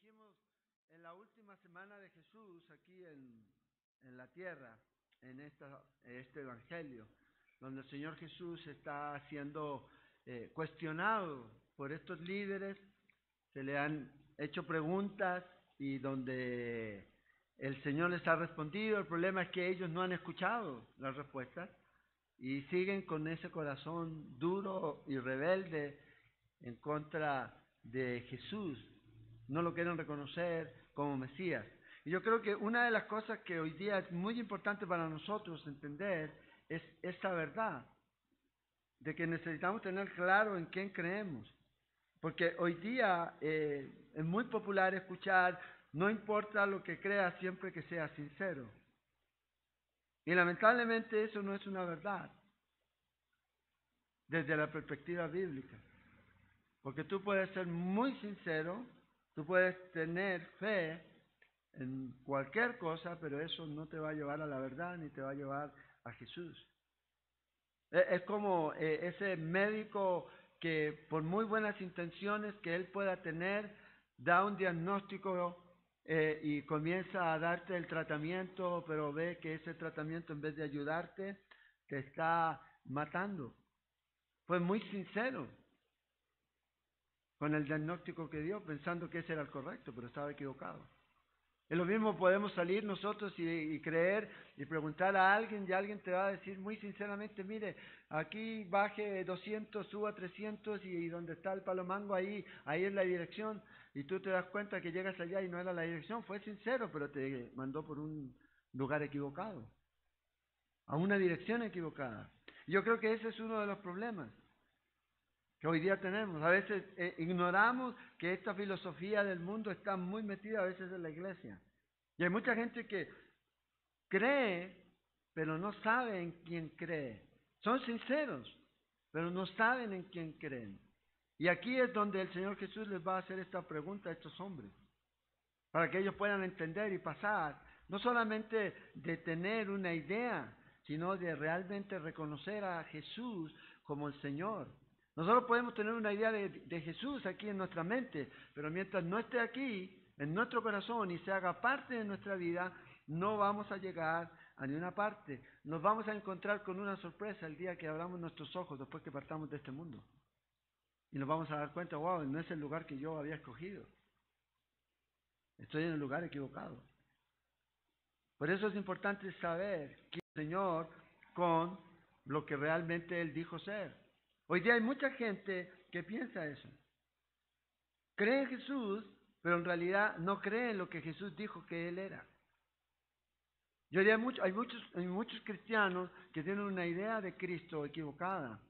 dijimos, en la última semana de Jesús aquí en la tierra, en este evangelio, donde el Señor Jesús está siendo cuestionado por estos líderes, se le han hecho preguntas y donde el Señor les ha respondido. El problema es que ellos no han escuchado las respuestas y siguen con ese corazón duro y rebelde en contra de Jesús. No lo quieren reconocer como Mesías. Y yo creo que una de las cosas que hoy día es muy importante para nosotros entender es esa verdad, de que necesitamos tener claro en quién creemos. Porque hoy día es muy popular escuchar, no importa lo que creas siempre que sea sincero. Y lamentablemente eso no es una verdad desde la perspectiva bíblica. Porque tú puedes ser muy sincero, tú puedes tener fe en cualquier cosa, pero eso no te va a llevar a la verdad ni te va a llevar a Jesús. Es como ese médico que por muy buenas intenciones que él pueda tener, da un diagnóstico y comienza a darte el tratamiento, pero ve que ese tratamiento en vez de ayudarte, te está matando. Fue muy sincero con el diagnóstico que dio, pensando que ese era el correcto, pero estaba equivocado. Es lo mismo, podemos salir nosotros y creer y preguntar a alguien y alguien te va a decir muy sinceramente, mire, aquí baje 200, suba 300 y donde está el palomango ahí es la dirección, y tú te das cuenta que llegas allá y no era la dirección. Fue sincero, pero te mandó por un lugar equivocado, a una dirección equivocada. Yo creo que ese es uno de los problemas que hoy día tenemos. A veces ignoramos que esta filosofía del mundo está muy metida a veces en la iglesia. Y hay mucha gente que cree, pero no sabe en quién cree. Son sinceros, pero no saben en quién creen. Y aquí es donde el Señor Jesús les va a hacer esta pregunta a estos hombres, para que ellos puedan entender y pasar, no solamente de tener una idea, sino de realmente reconocer a Jesús como el Señor. Nosotros podemos tener una idea de Jesús aquí en nuestra mente, pero mientras no esté aquí, en nuestro corazón, y se haga parte de nuestra vida, no vamos a llegar a ninguna parte. Nos vamos a encontrar con una sorpresa el día que abramos nuestros ojos después que partamos de este mundo. Y nos vamos a dar cuenta, wow, no es el lugar que yo había escogido. Estoy en el lugar equivocado. Por eso es importante saber quién es el Señor con lo que realmente Él dijo ser. Hoy día hay mucha gente que piensa eso. Cree en Jesús, pero en realidad no cree en lo que Jesús dijo que Él era. Y hoy día hay muchos cristianos que tienen una idea de Cristo equivocada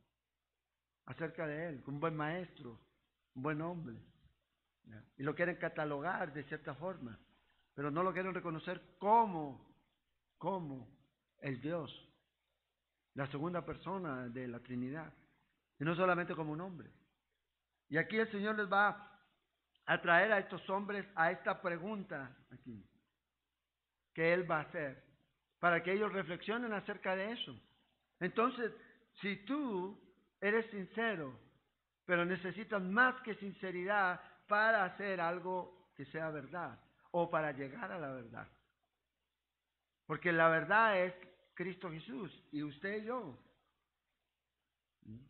acerca de Él, un buen maestro, un buen hombre. ¿Ya? Y lo quieren catalogar de cierta forma, pero no lo quieren reconocer como el Dios, la segunda persona de la Trinidad, y no solamente como un hombre. Y aquí el Señor les va a traer a estos hombres a esta pregunta aquí, que Él va a hacer, para que ellos reflexionen acerca de eso. Entonces, si tú eres sincero, pero necesitas más que sinceridad para hacer algo que sea verdad, o para llegar a la verdad, porque la verdad es Cristo Jesús, y usted y yo.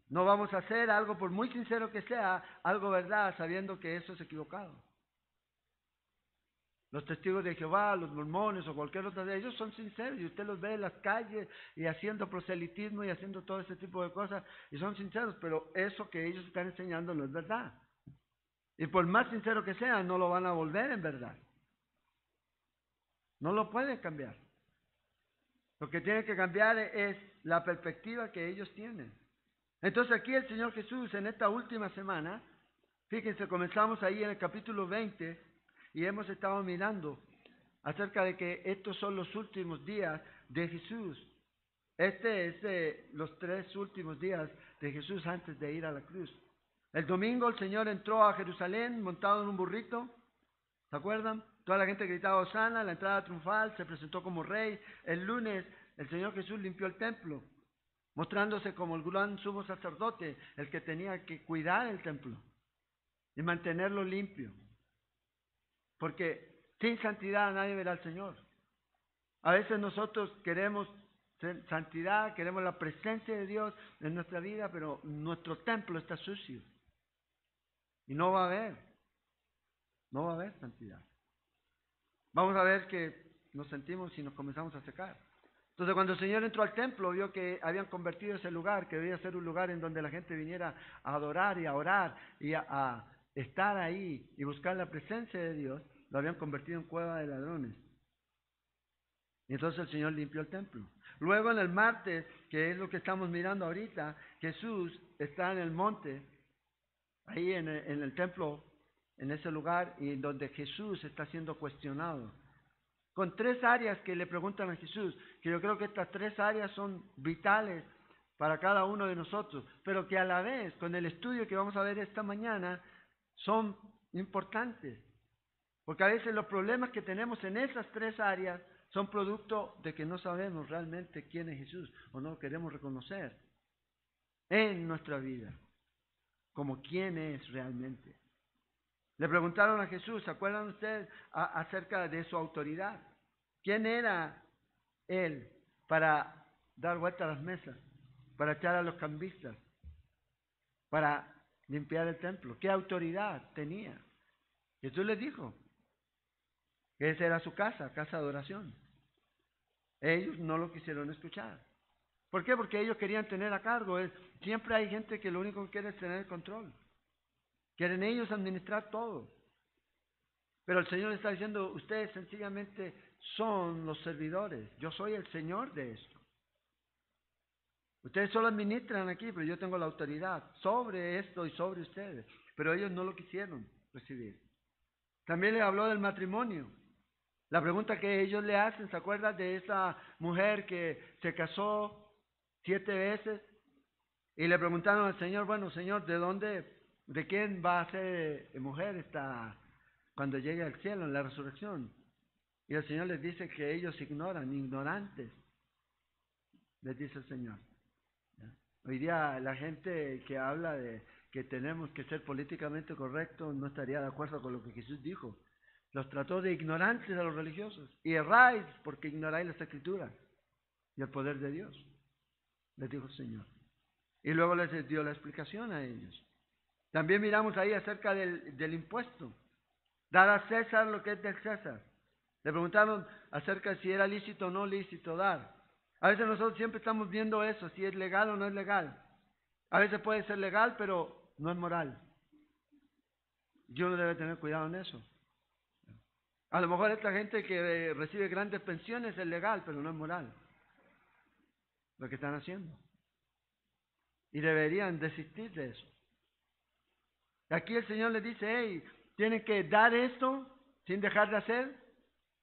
No vamos a hacer algo, por muy sincero que sea, algo verdad, sabiendo que eso es equivocado. Los testigos de Jehová, los mormones o cualquier otro de ellos son sinceros, y usted los ve en las calles y haciendo proselitismo y haciendo todo ese tipo de cosas, y son sinceros, pero eso que ellos están enseñando no es verdad. Y por más sincero que sea, no lo van a volver en verdad. No lo pueden cambiar. Lo que tiene que cambiar es la perspectiva que ellos tienen. Entonces aquí el Señor Jesús en esta última semana, fíjense, comenzamos ahí en el capítulo 20 y hemos estado mirando acerca de que estos son los últimos días de Jesús. Este es los 3 últimos días de Jesús antes de ir a la cruz. El domingo el Señor entró a Jerusalén montado en un burrito, ¿se acuerdan? Toda la gente gritaba Hosana, la entrada triunfal, se presentó como rey. El lunes el Señor Jesús limpió el templo, mostrándose como el gran sumo sacerdote, el que tenía que cuidar el templo y mantenerlo limpio. Porque sin santidad nadie verá al Señor. A veces nosotros queremos santidad, queremos la presencia de Dios en nuestra vida, pero nuestro templo está sucio. Y no va a haber santidad. Vamos a ver que nos sentimos y nos comenzamos a secar. Entonces cuando el Señor entró al templo, vio que habían convertido ese lugar, que debía ser un lugar en donde la gente viniera a adorar y a orar y a estar ahí y buscar la presencia de Dios, lo habían convertido en cueva de ladrones. Y entonces el Señor limpió el templo. Luego en el martes, que es lo que estamos mirando ahorita, Jesús está en el monte, ahí en el templo, en ese lugar, y donde Jesús está siendo cuestionado. Con 3 áreas que le preguntan a Jesús, que yo creo que estas 3 áreas son vitales para cada uno de nosotros, pero que a la vez, con el estudio que vamos a ver esta mañana, son importantes. Porque a veces los problemas que tenemos en esas 3 áreas son producto de que no sabemos realmente quién es Jesús o no queremos reconocer en nuestra vida como quién es realmente. Le preguntaron a Jesús, ¿se acuerdan ustedes acerca de su autoridad? ¿Quién era él para dar vuelta a las mesas, para echar a los cambistas, para limpiar el templo? ¿Qué autoridad tenía? Jesús les dijo que esa era su casa de oración. Ellos no lo quisieron escuchar. ¿Por qué? Porque ellos querían tener a cargo. Siempre hay gente que lo único que quiere es tener el control. Quieren ellos administrar todo. Pero el Señor está diciendo, ustedes sencillamente son los servidores. Yo soy el Señor de esto. Ustedes solo administran aquí, pero yo tengo la autoridad sobre esto y sobre ustedes. Pero ellos no lo quisieron recibir. También le habló del matrimonio. La pregunta que ellos le hacen, ¿se acuerdan de esa mujer que se casó 7 veces? Y le preguntaron al Señor, bueno, Señor, ¿de quién va a ser mujer cuando llegue al cielo, en la resurrección? Y el Señor les dice que ellos ignorantes, les dice el Señor. ¿Ya? Hoy día la gente que habla de que tenemos que ser políticamente correctos no estaría de acuerdo con lo que Jesús dijo. Los trató de ignorantes a los religiosos. Y erráis porque ignoráis las Escrituras y el poder de Dios, les dijo el Señor. Y luego les dio la explicación a ellos. También miramos ahí acerca del impuesto. Dar a César lo que es del César. Le preguntaron acerca de si era lícito o no lícito dar. A veces nosotros siempre estamos viendo eso, si es legal o no es legal. A veces puede ser legal, pero no es moral. Y uno debe tener cuidado en eso. A lo mejor esta gente que recibe grandes pensiones es legal, pero no es moral lo que están haciendo. Y deberían desistir de eso. Aquí el Señor les dice, hey, tienen que dar esto sin dejar de hacer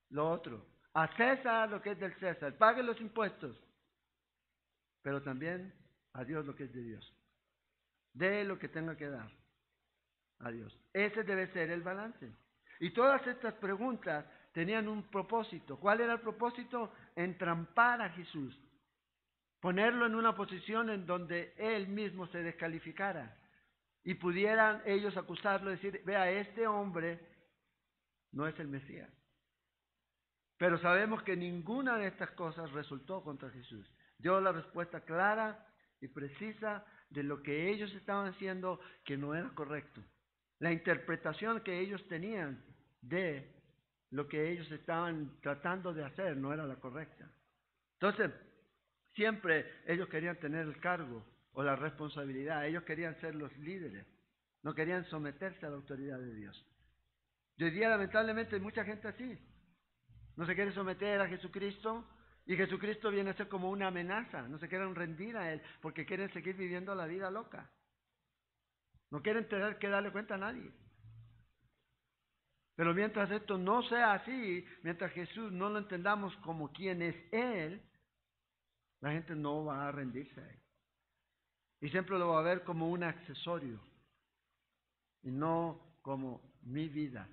lo otro. A César lo que es del César. Paguen los impuestos. Pero también a Dios lo que es de Dios. Dé lo que tenga que dar a Dios. Ese debe ser el balance. Y todas estas preguntas tenían un propósito. ¿Cuál era el propósito? Entrampar a Jesús. Ponerlo en una posición en donde él mismo se descalificara. Y pudieran ellos acusarlo y decir, vea, este hombre no es el Mesías. Pero sabemos que ninguna de estas cosas resultó contra Jesús. Dio la respuesta clara y precisa de lo que ellos estaban haciendo que no era correcto. La interpretación que ellos tenían de lo que ellos estaban tratando de hacer no era la correcta. Entonces, siempre ellos querían tener el cargo o la responsabilidad. Ellos querían ser los líderes. No querían someterse a la autoridad de Dios. Y hoy día, lamentablemente, hay mucha gente así. No se quiere someter a Jesucristo y Jesucristo viene a ser como una amenaza. No se quieren rendir a Él porque quieren seguir viviendo la vida loca. No quieren tener que darle cuenta a nadie. Pero mientras esto no sea así, mientras Jesús no lo entendamos como quien es Él, la gente no va a rendirse a Él. Y siempre lo va a ver como un accesorio y no como mi vida.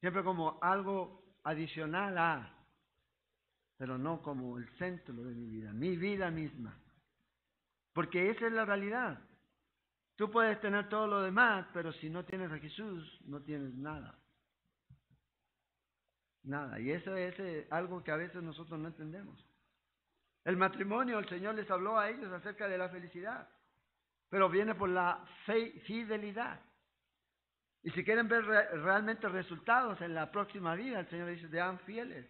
Siempre como algo adicional a, pero no como el centro de mi vida misma. Porque esa es la realidad. Tú puedes tener todo lo demás, pero si no tienes a Jesús, no tienes nada. Nada. Y eso es algo que a veces nosotros no entendemos. El matrimonio, el Señor les habló a ellos acerca de la felicidad, pero viene por la fidelidad. Y si quieren ver realmente resultados en la próxima vida, el Señor dice, sean fieles.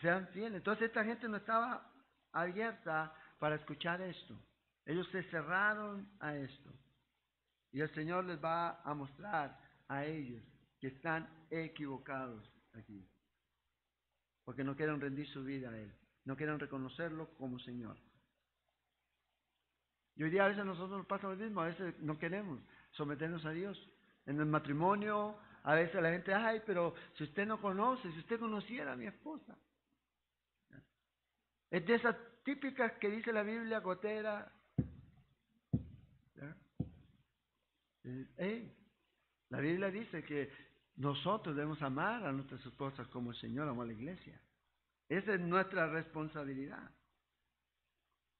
Sean fieles. Entonces esta gente no estaba abierta para escuchar esto. Ellos se cerraron a esto. Y el Señor les va a mostrar a ellos que están equivocados aquí. Porque no quieren rendir su vida a Él. No quieren reconocerlo como Señor. Y hoy día a veces nosotros nos pasa lo mismo. A veces no queremos someternos a Dios. En el matrimonio, a veces la gente, ay, pero si usted no conoce, si usted conociera a mi esposa. Es de esas típicas que dice la Biblia, gotera. La Biblia dice que nosotros debemos amar a nuestras esposas como el Señor amó a la iglesia. Esa es nuestra responsabilidad.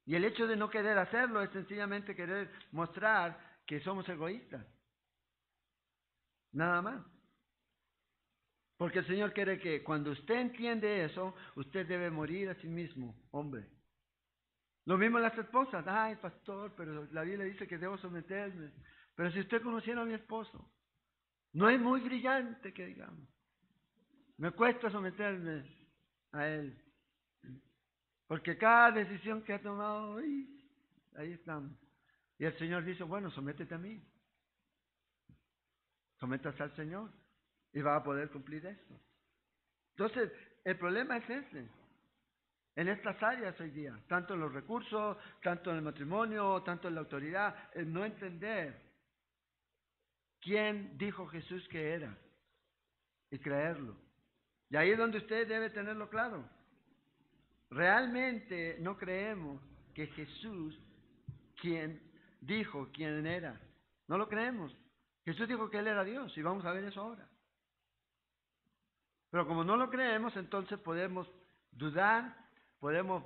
Y el hecho de no querer hacerlo es sencillamente querer mostrar que somos egoístas. Nada más. Porque el Señor quiere que cuando usted entiende eso, usted debe morir a sí mismo, hombre. Lo mismo las esposas. Ay, pastor, pero la Biblia dice que debo someterme. Pero si usted conociera a mi esposo, no es muy brillante que digamos. Me cuesta someterme a él. Porque cada decisión que ha tomado, ahí estamos. Y el Señor dice, bueno, sométete a mí. Sométase al Señor. Y va a poder cumplir esto. Entonces, el problema es ese. En estas áreas hoy día, tanto en los recursos, tanto en el matrimonio, tanto en la autoridad, el no entender quién dijo Jesús que era y creerlo. Y ahí es donde usted debe tenerlo claro. Realmente no creemos que Jesús, quien dijo quién era, no lo creemos. Jesús dijo que Él era Dios y vamos a ver eso ahora. Pero como no lo creemos, entonces podemos dudar, podemos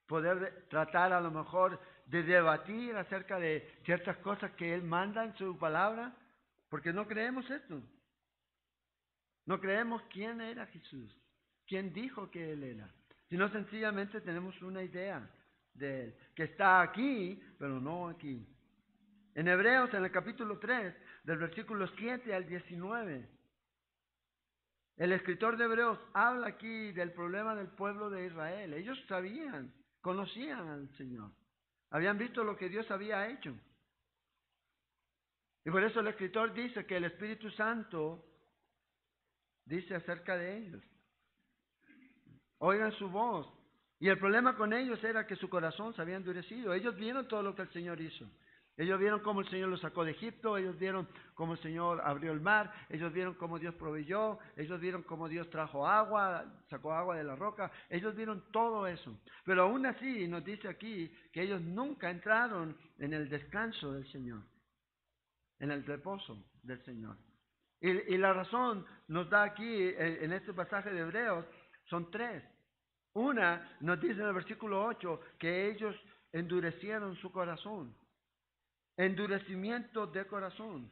poder tratar a lo mejor de debatir acerca de ciertas cosas que Él manda en su palabra, porque no creemos esto. No creemos quién era Jesús, quién dijo que Él era, sino sencillamente tenemos una idea de Él, que está aquí, pero no aquí. En Hebreos, en el capítulo 3, del versículo 7 al 19, el escritor de Hebreos habla aquí del problema del pueblo de Israel. Ellos sabían, conocían al Señor, habían visto lo que Dios había hecho. Y por eso el escritor dice que el Espíritu Santo dice acerca de ellos. Oigan su voz. Y el problema con ellos era que su corazón se había endurecido. Ellos vieron todo lo que el Señor hizo. Ellos vieron cómo el Señor los sacó de Egipto, ellos vieron cómo el Señor abrió el mar, ellos vieron cómo Dios proveyó, ellos vieron cómo Dios trajo agua, sacó agua de la roca, ellos vieron todo eso. Pero aún así nos dice aquí que ellos nunca entraron en el descanso del Señor, en el reposo del Señor. Y la razón nos da aquí en este pasaje de Hebreos son tres. Una nos dice en el versículo 8 que ellos endurecieron su corazón. Endurecimiento de corazón.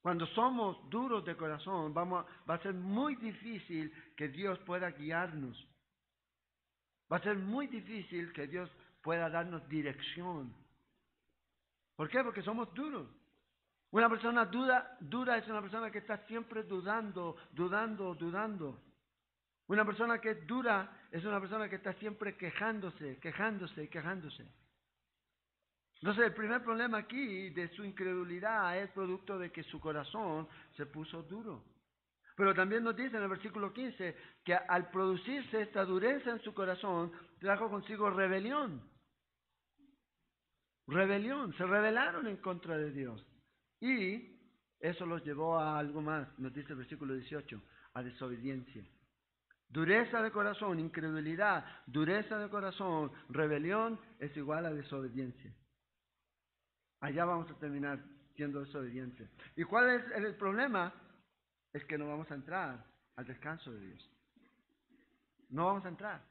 Cuando somos duros de corazón, va a ser muy difícil que Dios pueda guiarnos. Va a ser muy difícil que Dios pueda darnos dirección. ¿Por qué? Porque somos duros. Una persona dura es una persona que está siempre dudando. Una persona que es dura es una persona que está siempre quejándose. Entonces el primer problema aquí de su incredulidad es producto de que su corazón se puso duro. Pero también nos dice en el versículo 15 que al producirse esta dureza en su corazón, trajo consigo rebelión. Se rebelaron en contra de Dios. Y eso los llevó a algo más, nos dice el versículo 18, a desobediencia. Dureza de corazón, incredulidad, dureza de corazón, rebelión es igual a desobediencia. Allá vamos a terminar siendo desobedientes. ¿Y cuál es el problema? Es que no vamos a entrar al descanso de Dios. No vamos a entrar.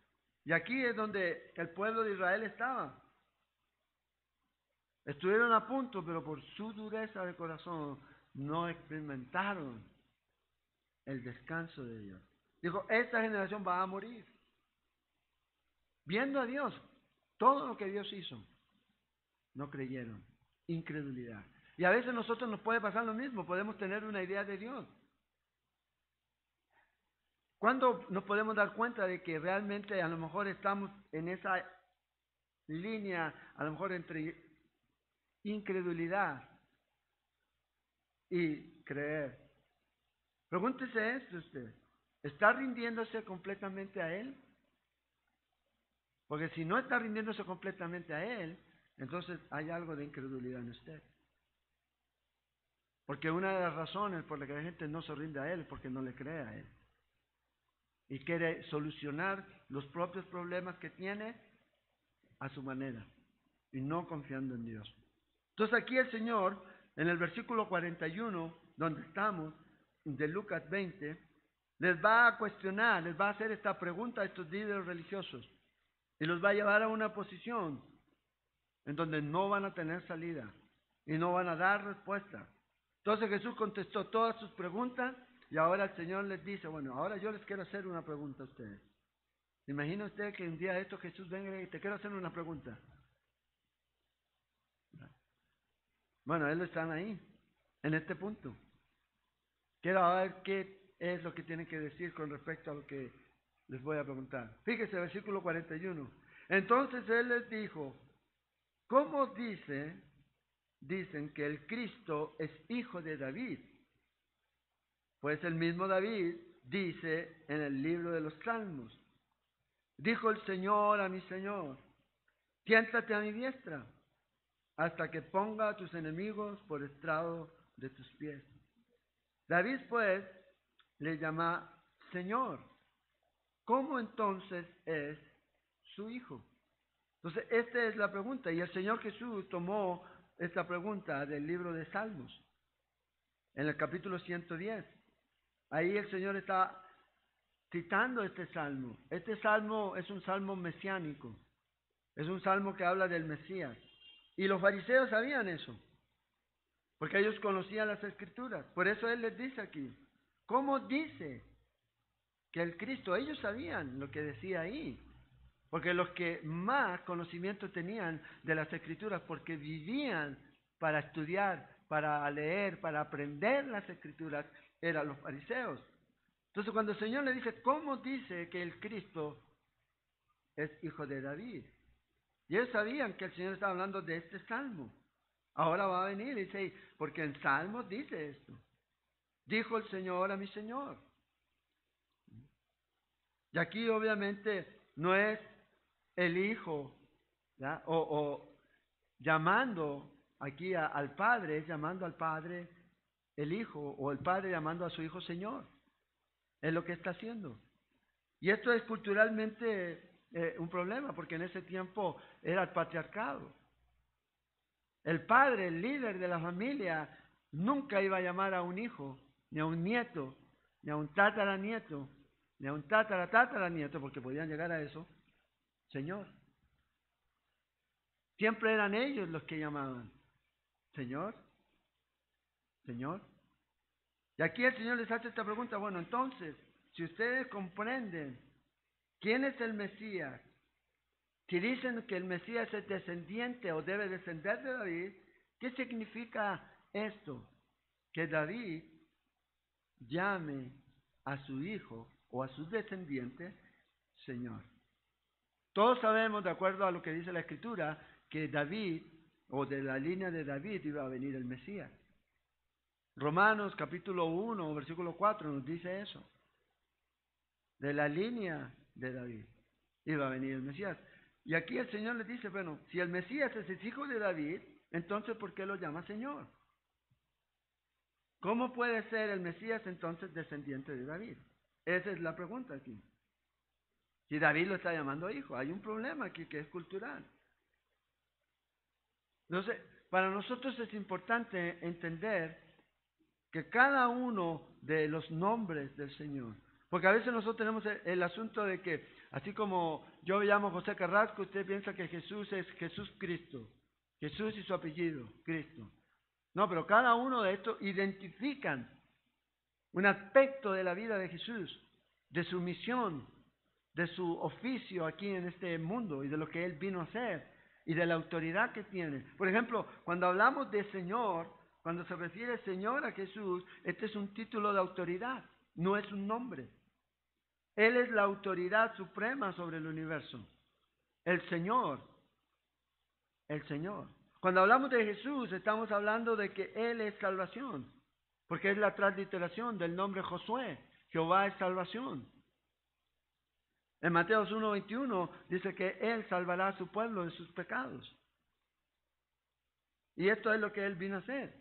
Y aquí es donde el pueblo de Israel estaba. Estuvieron a punto, pero por su dureza de corazón no experimentaron el descanso de Dios. Dijo, esta generación va a morir. Viendo a Dios, todo lo que Dios hizo, no creyeron. Incredulidad. Y a veces a nosotros nos puede pasar lo mismo, podemos tener una idea de Dios. ¿Cuándo nos podemos dar cuenta de que realmente a lo mejor estamos en esa línea, a lo mejor entre incredulidad y creer? Pregúntese esto usted. ¿Está rindiéndose completamente a Él? Porque si no está rindiéndose completamente a Él, entonces hay algo de incredulidad en usted. Porque una de las razones por las que la gente no se rinde a Él es porque no le cree a Él. Y quiere solucionar los propios problemas que tiene a su manera y no confiando en Dios. Entonces aquí el Señor, en el versículo 41, donde estamos, de Lucas 20, les va a cuestionar, les va a hacer esta pregunta a estos líderes religiosos y los va a llevar a una posición en donde no van a tener salida y no van a dar respuesta. Entonces Jesús contestó todas sus preguntas y ahora el Señor les dice, bueno, ahora yo les quiero hacer una pregunta a ustedes. Imagina usted que un día de esto Jesús venga y te quiero hacer una pregunta. Bueno, ellos están ahí, en este punto. Quiero ver qué es lo que tienen que decir con respecto a lo que les voy a preguntar. Fíjese, versículo 41. Entonces Él les dijo, ¿cómo dicen que el Cristo es hijo de David? Pues el mismo David dice en el libro de los Salmos, dijo el Señor a mi Señor, siéntate a mi diestra, hasta que ponga a tus enemigos por estrado de tus pies. David pues le llama Señor. ¿Cómo entonces es su hijo? Entonces esta es la pregunta y el Señor Jesús tomó esta pregunta del libro de Salmos, en el capítulo 110. Ahí el Señor está citando este salmo. Este salmo es un salmo mesiánico, es un salmo que habla del Mesías. Y los fariseos sabían eso, porque ellos conocían las Escrituras. Por eso Él les dice aquí, ¿cómo dice que el Cristo? Ellos sabían lo que decía ahí, porque los que más conocimiento tenían de las Escrituras, porque vivían para estudiar, para leer, para aprender las Escrituras, eran los fariseos. Entonces cuando el Señor le dice, ¿cómo dice que el Cristo es hijo de David? Y ellos sabían que el Señor estaba hablando de este salmo. Ahora va a venir y dice, porque en Salmos dice esto. Dijo el Señor a mi Señor. Y aquí obviamente no es el Hijo, ¿ya? O llamando aquí al Padre, es llamando al Padre el Hijo, o el Padre llamando a su Hijo Señor. Es lo que está haciendo. Y esto es culturalmente un problema, porque en ese tiempo era el patriarcado. El padre, el líder de la familia, nunca iba a llamar a un hijo, ni a un nieto, ni a un tataranieto, ni a un tataranieto, porque podían llegar a eso, Señor. Siempre eran ellos los que llamaban, Señor, Señor. Y aquí el Señor les hace esta pregunta, bueno, entonces, si ustedes comprenden quién es el Mesías, si dicen que el Mesías es descendiente o debe descender de David, ¿qué significa esto? Que David llame a su hijo o a su descendiente Señor. Todos sabemos, de acuerdo a lo que dice la Escritura, que David, o de la línea de David, iba a venir el Mesías. Romanos capítulo 1, versículo 4 nos dice eso. De la línea de David iba a venir el Mesías. Y aquí el Señor les dice, bueno, si el Mesías es el hijo de David, entonces ¿por qué lo llama Señor? ¿Cómo puede ser el Mesías entonces descendiente de David? Esa es la pregunta aquí. Si David lo está llamando hijo, hay un problema aquí que es cultural. Entonces, para nosotros es importante entender que cada uno de los nombres del Señor, porque a veces nosotros tenemos el asunto de que, así como yo me llamo José Carrasco, usted piensa que Jesús es Jesús Cristo, Jesús y su apellido, Cristo. No, pero cada uno de estos identifican un aspecto de la vida de Jesús, de su misión, de su oficio aquí en este mundo y de lo que Él vino a hacer y de la autoridad que tiene. Por ejemplo, cuando hablamos de Señor, cuando se refiere Señor a Jesús, este es un título de autoridad, no es un nombre. Él es la autoridad suprema sobre el universo. El Señor. El Señor. Cuando hablamos de Jesús, estamos hablando de que Él es salvación, porque es la transliteración del nombre Josué. Jehová es salvación. En Mateo 1:21 dice que Él salvará a su pueblo de sus pecados. Y esto es lo que Él vino a hacer.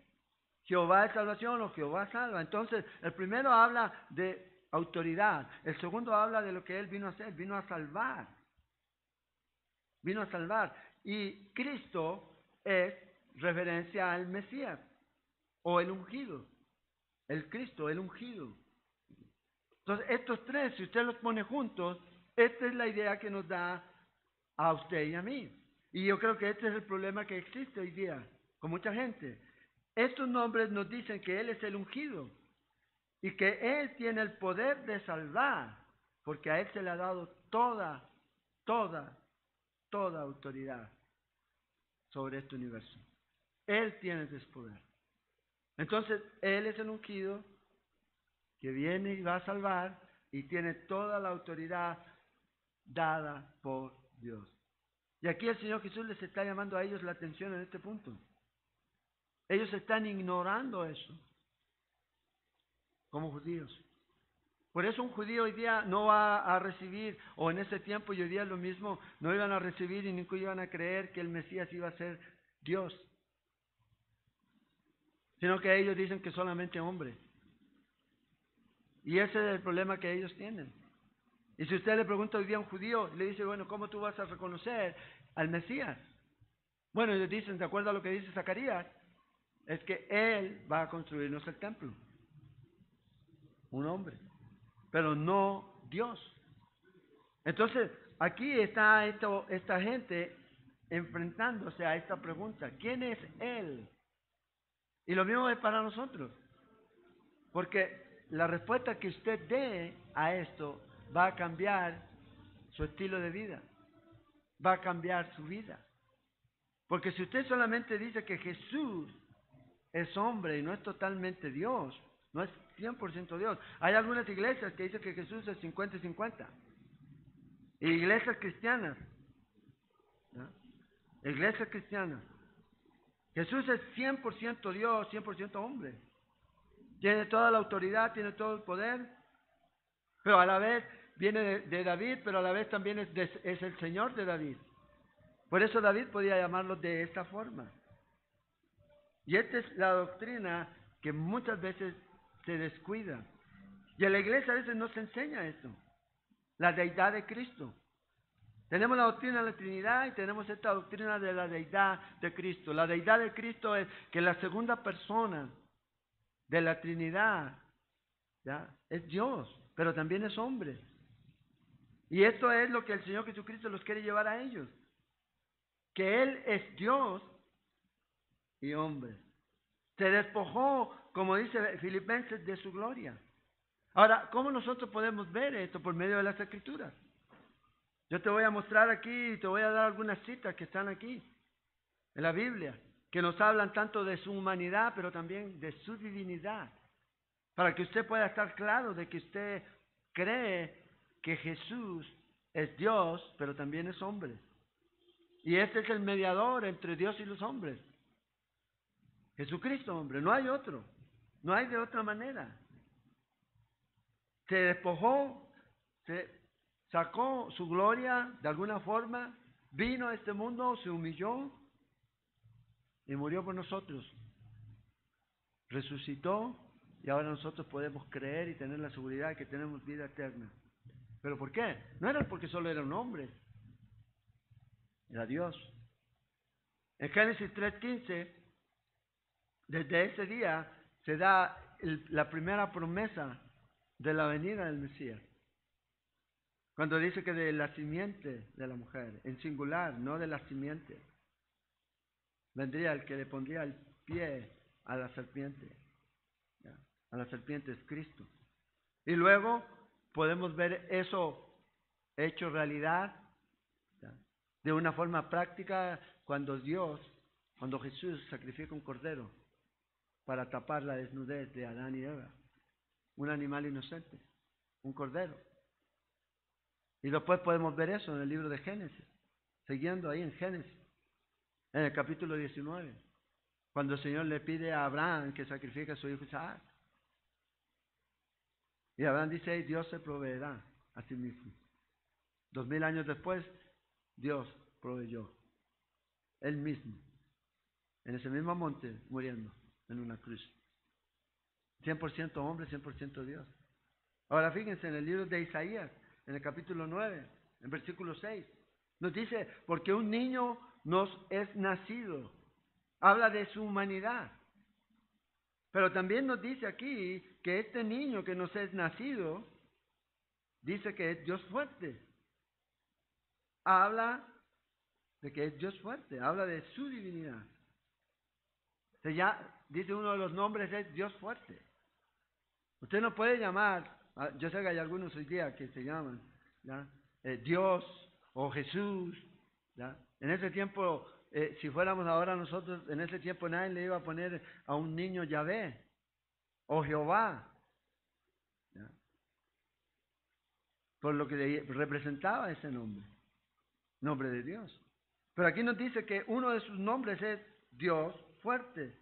Jehová es salvación o Jehová salva. Entonces, el primero habla de autoridad. El segundo habla de lo que Él vino a hacer. Vino a salvar. Vino a salvar. Y Cristo es referencia al Mesías o el ungido. El Cristo, el ungido. Entonces, estos tres, si usted los pone juntos, esta es la idea que nos da a usted y a mí. Y yo creo que este es el problema que existe hoy día con mucha gente. Estos nombres nos dicen que Él es el ungido y que Él tiene el poder de salvar, porque a Él se le ha dado toda autoridad sobre este universo. Él tiene ese poder. Entonces, Él es el ungido que viene y va a salvar y tiene toda la autoridad dada por Dios. Y aquí el Señor Jesús les está llamando a ellos la atención en este punto. Ellos están ignorando eso como judíos. Por eso un judío hoy día no va a recibir, o en ese tiempo y hoy día es lo mismo, no iban a recibir y nunca iban a creer que el Mesías iba a ser Dios, sino que ellos dicen que solamente hombre. Y ese es el problema que ellos tienen. Y si usted le pregunta hoy día a un judío, le dice, bueno, ¿cómo tú vas a reconocer al Mesías? Bueno, ellos dicen, de acuerdo a lo que dice Zacarías, es que Él va a construirnos el templo. Un hombre, pero no Dios. Entonces, aquí está esta gente enfrentándose a esta pregunta. ¿Quién es Él? Y lo mismo es para nosotros. Porque la respuesta que usted dé a esto va a cambiar su estilo de vida. Va a cambiar su vida. Porque si usted solamente dice que Jesús es hombre y no es totalmente Dios, no es 100% Dios. Hay algunas iglesias que dicen que Jesús es 50 y 50. Iglesias cristianas. ¿No? Iglesias cristianas. Jesús es 100% Dios, 100% hombre. Tiene toda la autoridad, tiene todo el poder, pero a la vez viene de David, pero a la vez también es el Señor de David. Por eso David podía llamarlo de esta forma. Y esta es la doctrina que muchas veces se descuida. Y en la iglesia a veces no se enseña esto. La deidad de Cristo. Tenemos la doctrina de la Trinidad y tenemos esta doctrina de la deidad de Cristo. La deidad de Cristo es que la segunda persona de la Trinidad, ¿ya?, es Dios, pero también es hombre. Y esto es lo que el Señor Jesucristo los quiere llevar a ellos. Que Él es Dios y hombre. Se despojó, como dice Filipenses, de su gloria. Ahora, ¿cómo nosotros podemos ver esto? Por medio de las Escrituras. Yo te voy a mostrar aquí y te voy a dar algunas citas que están aquí en la Biblia, que nos hablan tanto de su humanidad, pero también de su divinidad, para que usted pueda estar claro de que usted cree que Jesús es Dios, pero también es hombre. Y este es el mediador entre Dios y los hombres. Jesucristo, hombre, no hay otro, no hay de otra manera. Se despojó, se sacó su gloria de alguna forma, vino a este mundo, se humilló y murió por nosotros. Resucitó y ahora nosotros podemos creer y tener la seguridad de que tenemos vida eterna. ¿Pero por qué? No era porque solo era un hombre, era Dios. En Génesis 3:15, desde ese día se da la primera promesa de la venida del Mesías. Cuando dice que de la simiente de la mujer, en singular, no de la simiente, vendría el que le pondría el pie a la serpiente. ¿Ya? a la serpiente es Cristo. Y luego podemos ver eso hecho realidad, ¿ya?, de una forma práctica cuando Jesús sacrifica un cordero para tapar la desnudez de Adán y Eva, un animal inocente, un cordero. Y después podemos ver eso en el libro de Génesis, siguiendo ahí en Génesis, en el capítulo 19, cuando el Señor le pide a Abraham que sacrifique a su hijo Isaac. Y Abraham dice, Dios se proveerá a sí mismo. 2000 años después, Dios proveyó, Él mismo, en ese mismo monte, muriendo en una cruz. 100% hombre, 100% Dios. Ahora fíjense en el libro de Isaías, en el capítulo 9, en versículo 6, nos dice, porque un niño nos es nacido. Habla de su humanidad. Pero también nos dice aquí que este niño que nos es nacido, dice que es Dios fuerte. Habla de que es Dios fuerte, habla de su divinidad. Dice uno de los nombres es Dios fuerte. Usted no puede llamar, yo sé que hay algunos hoy día que se llaman, ¿ya?, Dios o Jesús, ¿ya? En ese tiempo, si fuéramos ahora nosotros, en ese tiempo nadie le iba a poner a un niño Yahvé o Jehová, ¿ya?, por lo que representaba ese nombre de Dios. Pero aquí nos dice que uno de sus nombres es Dios fuerte,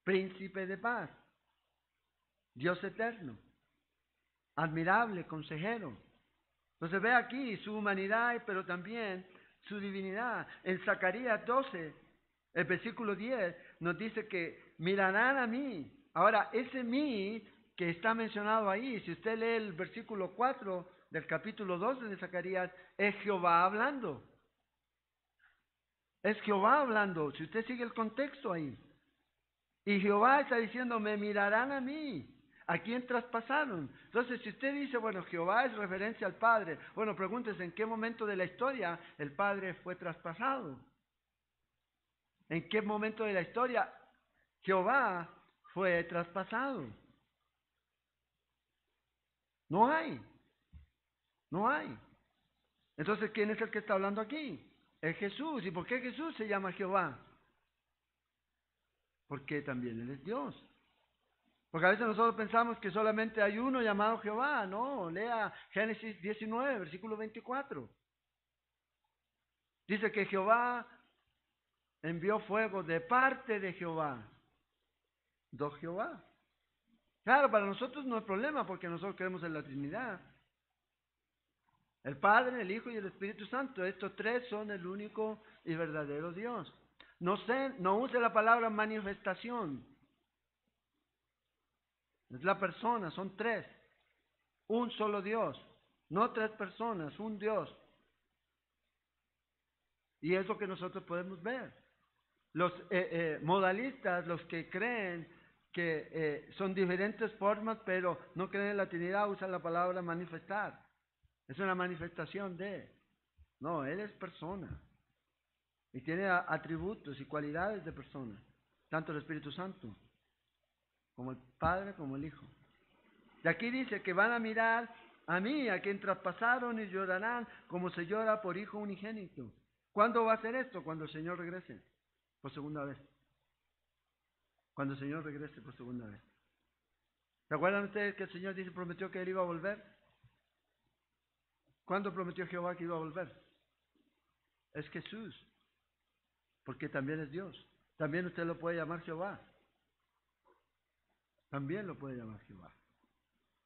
príncipe de paz, Dios eterno, admirable, consejero. Entonces ve aquí su humanidad, pero también su divinidad. En Zacarías 12, el versículo 10, nos dice que mirarán a mí. Ahora, ese mí que está mencionado ahí, si usted lee el versículo 4 del capítulo 12 de Zacarías, es Jehová hablando. Es Jehová hablando, si usted sigue el contexto ahí. Y Jehová está diciendo, me mirarán a mí. ¿A quién traspasaron? Entonces, si usted dice, bueno, Jehová es referencia al Padre, bueno, pregúntese en qué momento de la historia el Padre fue traspasado. ¿En qué momento de la historia Jehová fue traspasado? No hay. No hay. Entonces, ¿quién es el que está hablando aquí? Es Jesús. ¿Y por qué Jesús se llama Jehová? Porque también Él es Dios. Porque a veces nosotros pensamos que solamente hay uno llamado Jehová. No, lea Génesis 19, versículo 24. Dice que Jehová envió fuego de parte de Jehová. Do Jehová. Claro, para nosotros no hay problema porque nosotros creemos en la Trinidad. El Padre, el Hijo y el Espíritu Santo. Estos tres son el único y verdadero Dios. No use la palabra manifestación. Es la persona, son tres. Un solo Dios. No tres personas, un Dios. Y es lo que nosotros podemos ver. Los modalistas, los que creen que son diferentes formas, pero no creen en la Trinidad, usan la palabra manifestar. Es una manifestación de. No, Él es persona. Y tiene atributos y cualidades de persona. Tanto el Espíritu Santo, como el Padre, como el Hijo. Y aquí dice que van a mirar a mí, a quien traspasaron, y llorarán como se llora por hijo unigénito. ¿Cuándo va a ser esto? Cuando el Señor regrese por segunda vez. Cuando el Señor regrese por segunda vez. ¿Se acuerdan ustedes que el Señor prometió que Él iba a volver? ¿Cuándo prometió Jehová que iba a volver? Es Jesús, porque también es Dios. También usted lo puede llamar Jehová. También lo puede llamar Jehová.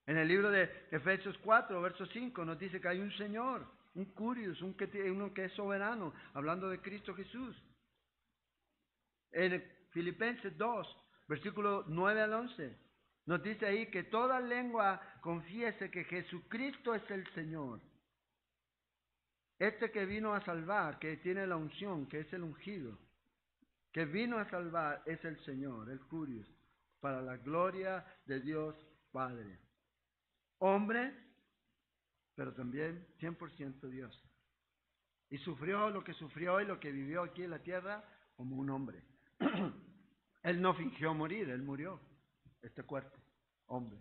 En el libro de Efesios 4, verso 5, nos dice que hay un Señor, un Curios, uno que es soberano, hablando de Cristo Jesús. En Filipenses 2, versículo 9 al 11, nos dice ahí que toda lengua confiese que Jesucristo es el Señor. Este que vino a salvar, que tiene la unción, que es el ungido, que vino a salvar es el Señor, el Curios, para la gloria de Dios Padre. Hombre, pero también 100% Dios. Y sufrió lo que sufrió y lo que vivió aquí en la tierra como un hombre. Él no fingió morir, Él murió. este cuerpo, hombre.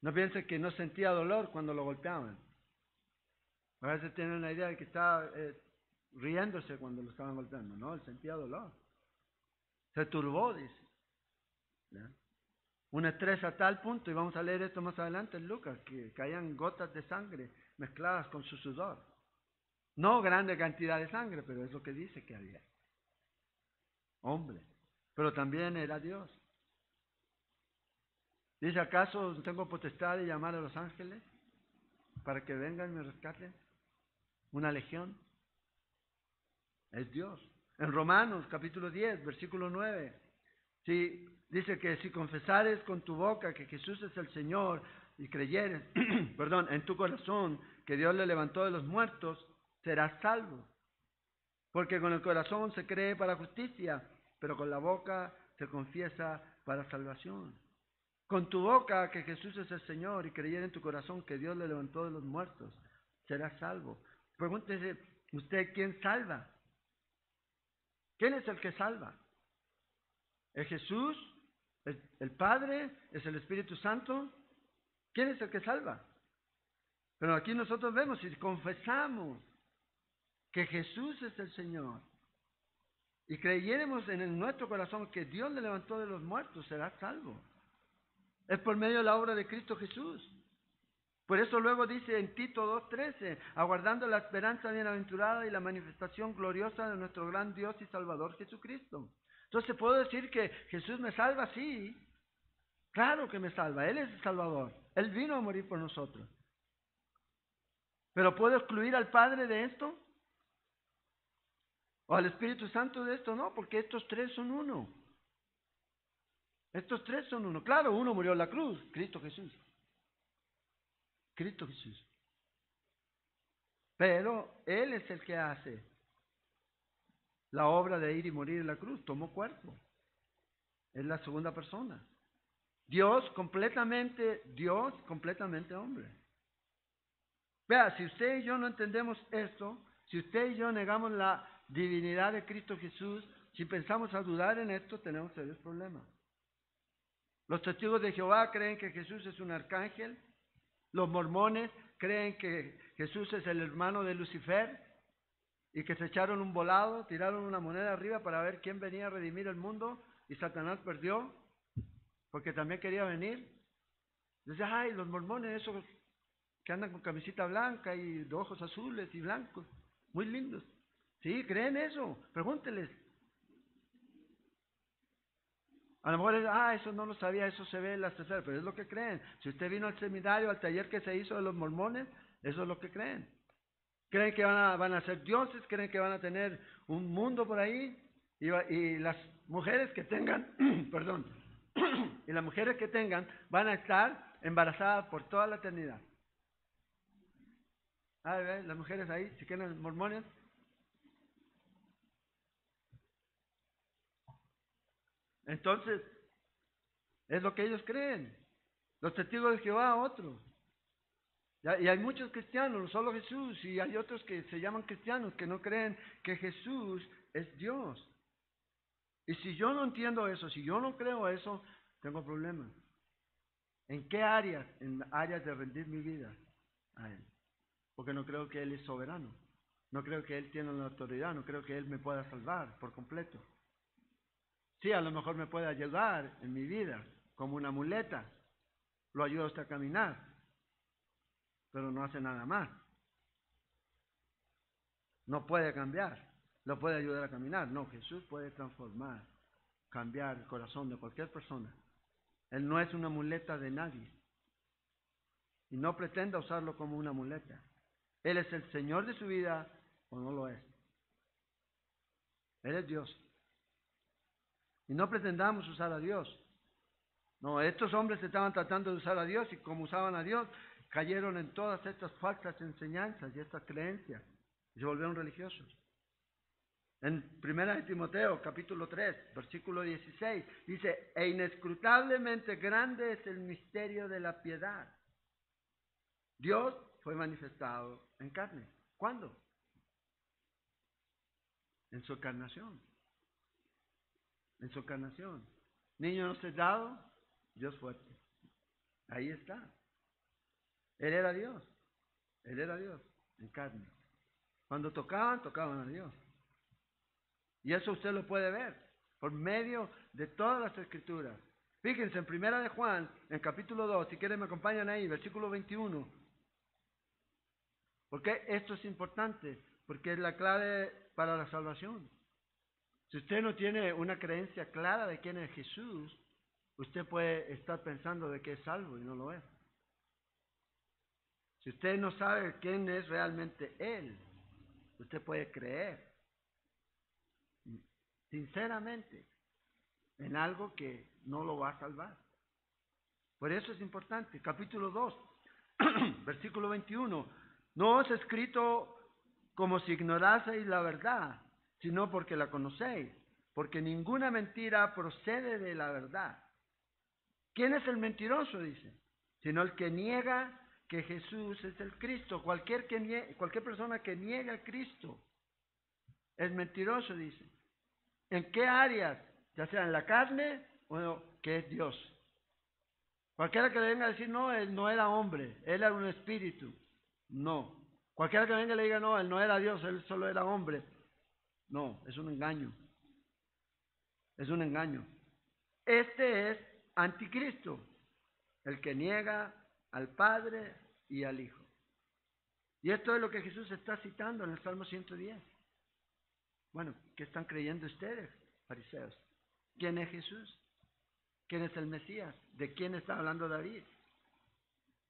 No piense que no sentía dolor cuando lo golpeaban. A veces tienen la idea de que estaba riéndose cuando lo estaban golpeando. No, él sentía dolor. Se turbó, dice. ¿Ya? Un estrés a tal punto, y vamos a leer esto más adelante en Lucas, que caían gotas de sangre mezcladas con su sudor. No grande cantidad de sangre, pero es lo que dice que había. Hombre, pero también era Dios. Dice, ¿acaso tengo potestad de llamar a los ángeles para que vengan y me rescaten? ¿Una legión? Es Dios. En Romanos capítulo 10, versículo 9, sí, dice que si confesares con tu boca que Jesús es el Señor y creyeres, perdón, en tu corazón que Dios le levantó de los muertos, serás salvo. Porque con el corazón se cree para justicia, pero con la boca se confiesa para salvación. Con tu boca que Jesús es el Señor y creyere en tu corazón que Dios le levantó de los muertos, serás salvo. Pregúntese, ¿usted quién salva? ¿Quién es el que salva? ¿Es Jesús? ¿Es el Padre? ¿Es el Espíritu Santo? ¿Quién es el que salva? Pero aquí nosotros vemos, si confesamos que Jesús es el Señor y creyéremos en nuestro corazón que Dios le levantó de los muertos, será salvo. Es por medio de la obra de Cristo Jesús. Por eso luego dice en Tito 2:13, aguardando la esperanza bienaventurada y la manifestación gloriosa de nuestro gran Dios y Salvador Jesucristo. Entonces, ¿puedo decir que Jesús me salva? Sí, claro que me salva. Él es el Salvador. Él vino a morir por nosotros. ¿Pero puedo excluir al Padre de esto? ¿O al Espíritu Santo de esto? No, porque estos tres son uno. Estos tres son uno. Claro, uno murió en la cruz, Cristo Jesús. Cristo Jesús. Pero Él es el que hace la obra de ir y morir en la cruz. Tomó cuerpo. Es la segunda persona. Dios, completamente hombre. Vea, si usted y yo no entendemos esto, si usted y yo negamos la divinidad de Cristo Jesús, si pensamos a dudar en esto, tenemos serios problemas. Los testigos de Jehová creen que Jesús es un arcángel. Los mormones creen que Jesús es el hermano de Lucifer y que se echaron un volado, tiraron una moneda arriba para ver quién venía a redimir el mundo y Satanás perdió porque también quería venir. Dice, ay, los mormones, esos que andan con camisita blanca y de ojos azules y blancos, muy lindos. Sí, creen eso, pregúnteles. A lo mejor es, eso no lo sabía, eso se ve en las terceras, pero es lo que creen. Si usted vino al seminario, al taller que se hizo de los mormones, eso es lo que creen. Creen que van a ser dioses, creen que van a tener un mundo por ahí, y las mujeres que tengan, perdón, y las mujeres que tengan van a estar embarazadas por toda la eternidad. Las mujeres ahí, si quieren mormones. Entonces, es lo que ellos creen. Los testigos de Jehová, otros. Y hay muchos cristianos, no solo Jesús, y hay otros que se llaman cristianos que no creen que Jesús es Dios. Y si yo no entiendo eso, si yo no creo eso, tengo problemas. ¿En qué áreas? En áreas de rendir mi vida a Él. Porque no creo que Él es soberano. No creo que Él tiene la autoridad. No creo que Él me pueda salvar por completo. Sí, a lo mejor me puede ayudar en mi vida como una muleta. Lo ayuda hasta a caminar. Pero no hace nada más. No puede cambiar. Lo puede ayudar a caminar. No, Jesús puede transformar, cambiar el corazón de cualquier persona. Él no es una muleta de nadie. Y no pretenda usarlo como una muleta. Él es el Señor de su vida o no lo es. Él es Dios. Y no pretendamos usar a Dios. No, estos hombres estaban tratando de usar a Dios y como usaban a Dios, cayeron en todas estas falsas enseñanzas y estas creencias y se volvieron religiosos. En 1 Timoteo capítulo 3, versículo 16, dice, e inescrutablemente grande es el misterio de la piedad. Dios fue manifestado en carne. ¿Cuándo? En su encarnación. En su encarnación. Niño no se dado, Dios fuerte. Ahí está. Él era Dios. Él era Dios en carne. Cuando tocaban, tocaban a Dios. Y eso usted lo puede ver por medio de todas las escrituras. Fíjense en Primera de Juan, en capítulo 2, si quieren me acompañan ahí, versículo 21. Porque esto es importante, porque es la clave para la salvación. Si usted no tiene una creencia clara de quién es Jesús, usted puede estar pensando de que es salvo y no lo es. Si usted no sabe quién es realmente Él, usted puede creer sinceramente en algo que no lo va a salvar. Por eso es importante. Capítulo 2, versículo 21. No os he escrito como si ignoraseis la verdad, sino porque la conocéis, porque ninguna mentira procede de la verdad. ¿Quién es el mentiroso? Dice, sino el que niega que Jesús es el Cristo. Cualquier persona que niegue al Cristo es mentiroso, dice. ¿En qué áreas? Ya sea en la carne o que es Dios. Cualquiera que le venga a decir, no, él no era hombre, él era un espíritu. No. Cualquiera que venga y le diga, no, él no era Dios, él solo era hombre. No, es un engaño. Es un engaño. Este es anticristo, el que niega al Padre y al Hijo. Y esto es lo que Jesús está citando en el Salmo 110. Bueno, ¿qué están creyendo ustedes, fariseos? ¿Quién es Jesús? ¿Quién es el Mesías? ¿De quién está hablando David?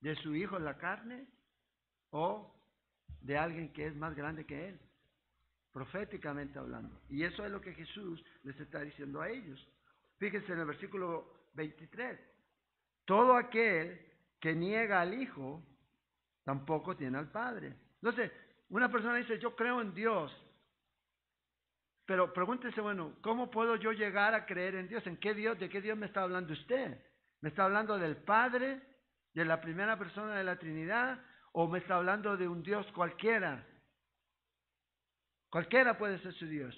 ¿De su hijo en la carne o de alguien que es más grande que él? Proféticamente hablando. Y eso es lo que Jesús les está diciendo a ellos. Fíjense en el versículo 23. Todo aquel que niega al Hijo tampoco tiene al Padre. Entonces, una persona dice, yo creo en Dios. Pero pregúntese, bueno, ¿cómo puedo yo llegar a creer en Dios? ¿En qué Dios? ¿De qué Dios me está hablando usted? ¿Me está hablando del Padre, de la primera persona de la Trinidad? ¿O me está hablando de un Dios cualquiera? Cualquiera puede ser su Dios.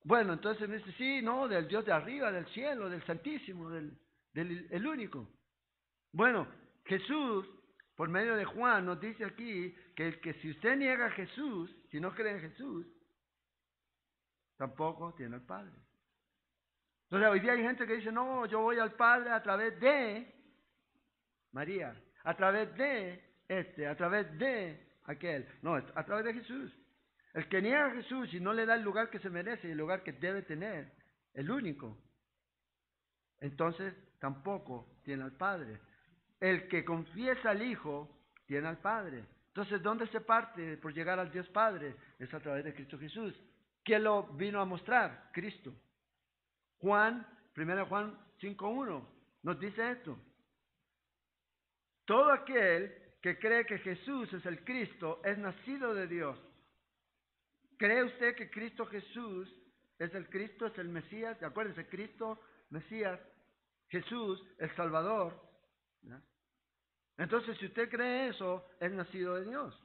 Bueno, entonces me dice, sí, no, del Dios de arriba, del cielo, del Santísimo, el único. Bueno, Jesús, por medio de Juan, nos dice aquí que si usted niega a Jesús, si no cree en Jesús, tampoco tiene al Padre. Entonces hoy día hay gente que dice, no, yo voy al Padre a través de María, a través de a través de aquel. No, es a través de Jesús. El que niega a Jesús y no le da el lugar que se merece y el lugar que debe tener, el único, entonces tampoco tiene al Padre. El que confiesa al Hijo tiene al Padre. Entonces, ¿dónde se parte por llegar al Dios Padre? Es a través de Cristo Jesús. ¿Quién lo vino a mostrar? Cristo. Juan, 1 Juan 5:1, nos dice esto. Todo aquel que cree que Jesús es el Cristo es nacido de Dios. ¿Cree usted que Cristo Jesús es el Cristo, es el Mesías? Acuérdense, Cristo, Mesías, Jesús, el Salvador. ¿No? Entonces, si usted cree eso, es nacido de Dios.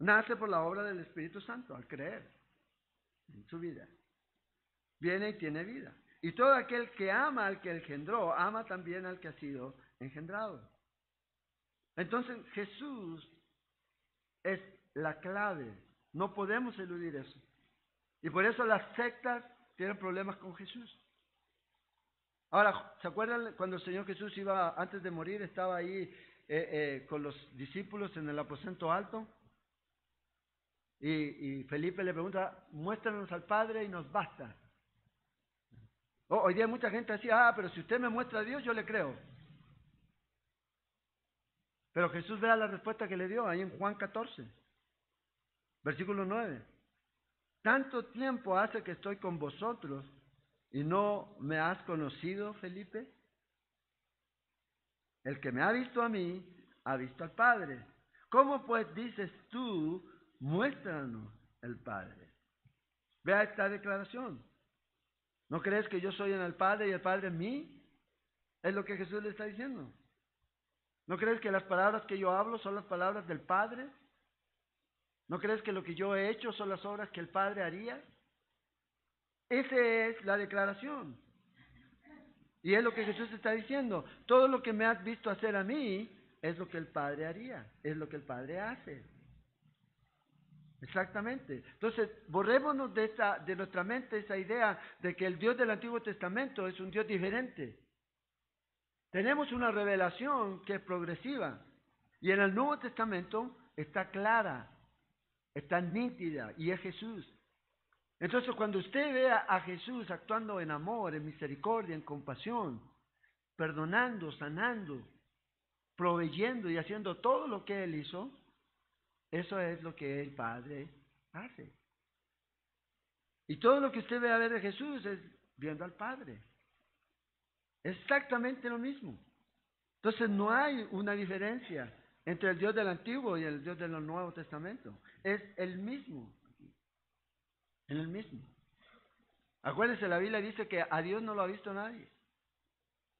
Nace por la obra del Espíritu Santo, al creer en su vida. Viene y tiene vida. Y todo aquel que ama al que engendró, ama también al que ha sido engendrado. Entonces, Jesús es la clave. No podemos eludir eso. Y por eso las sectas tienen problemas con Jesús. Ahora, ¿se acuerdan cuando el Señor Jesús iba, antes de morir, estaba ahí con los discípulos en el aposento alto? Y Felipe le pregunta, muéstranos al Padre y nos basta. Hoy día mucha gente decía, pero si usted me muestra a Dios, yo le creo. Pero Jesús vea la respuesta que le dio ahí en Juan 14, versículo 9. Tanto tiempo hace que estoy con vosotros y no me has conocido, Felipe. El que me ha visto a mí, ha visto al Padre. ¿Cómo pues dices tú, muéstranos el Padre? Vea esta declaración. ¿No crees que yo soy en el Padre y el Padre en mí? Es lo que Jesús le está diciendo. ¿No crees que las palabras que yo hablo son las palabras del Padre? ¿No crees que lo que yo he hecho son las obras que el Padre haría? esa es la declaración. Y es lo que Jesús está diciendo. Todo lo que me has visto hacer a mí es lo que el Padre haría, es lo que el Padre hace. Exactamente. Entonces, borrémonos de nuestra mente esa idea de que el Dios del Antiguo Testamento es un Dios diferente. Tenemos una revelación que es progresiva. Y en el Nuevo Testamento está clara, está nítida, y es Jesús. Entonces, cuando usted vea a Jesús actuando en amor, en misericordia, en compasión, perdonando, sanando, proveyendo y haciendo todo lo que Él hizo, eso es lo que el Padre hace. Y todo lo que usted ve a ver de Jesús es viendo al Padre. Exactamente lo mismo. Entonces no hay una diferencia entre el Dios del Antiguo y el Dios del Nuevo Testamento. Es el mismo. Es el mismo. Acuérdense, la Biblia dice que a Dios no lo ha visto nadie.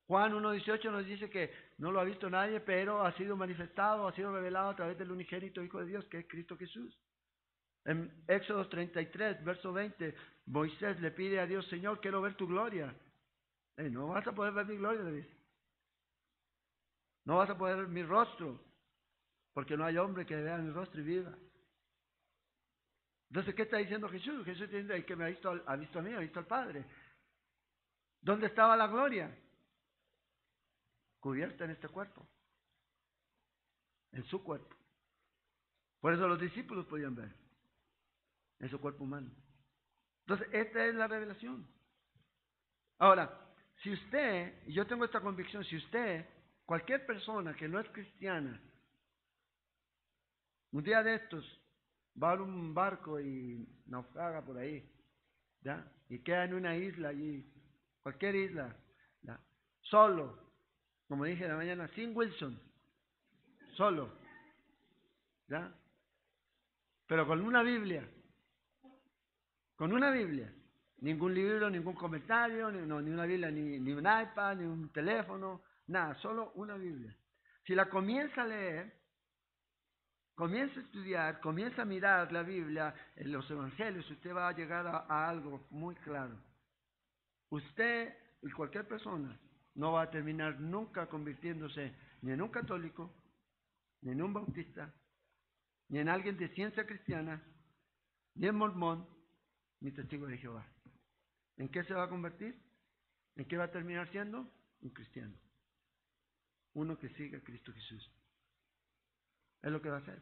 Juan 1:18 nos dice que no lo ha visto nadie, pero ha sido manifestado, ha sido revelado a través del unigénito Hijo de Dios, que es Cristo Jesús. En Éxodo 33, verso 20, Moisés le pide a Dios: Señor, quiero ver tu gloria. No vas a poder ver mi gloria, le dice. No vas a poder ver mi rostro, porque no hay hombre que vea mi rostro y viva. Entonces, ¿qué está diciendo Jesús? Jesús dice: el que me ha visto a mí, ha visto al Padre. ¿Dónde estaba la gloria? Cubierta en este cuerpo, en su cuerpo. Por eso los discípulos podían ver en su cuerpo humano. Entonces, esta es la revelación. Ahora, si usted, y yo tengo esta convicción, si usted, cualquier persona que no es cristiana, un día de estos va a un barco y naufraga por ahí, ¿ya? Y queda en una isla allí, cualquier isla, ¿ya? Solo, como dije en la mañana, sin Wilson, solo, ¿ya? Pero con una Biblia, ningún libro, ningún comentario, ni una Biblia, ni un iPad, ni un teléfono, nada, solo una Biblia. Si la comienza a leer, comienza a estudiar, comienza a mirar la Biblia, en los evangelios, usted va a llegar a algo muy claro. Usted y cualquier persona no va a terminar nunca convirtiéndose ni en un católico, ni en un bautista, ni en alguien de ciencia cristiana, ni en mormón, ni testigo de Jehová. ¿En qué se va a convertir? ¿En qué va a terminar siendo? Un cristiano. Uno que sigue a Cristo Jesús. Es lo que va a hacer.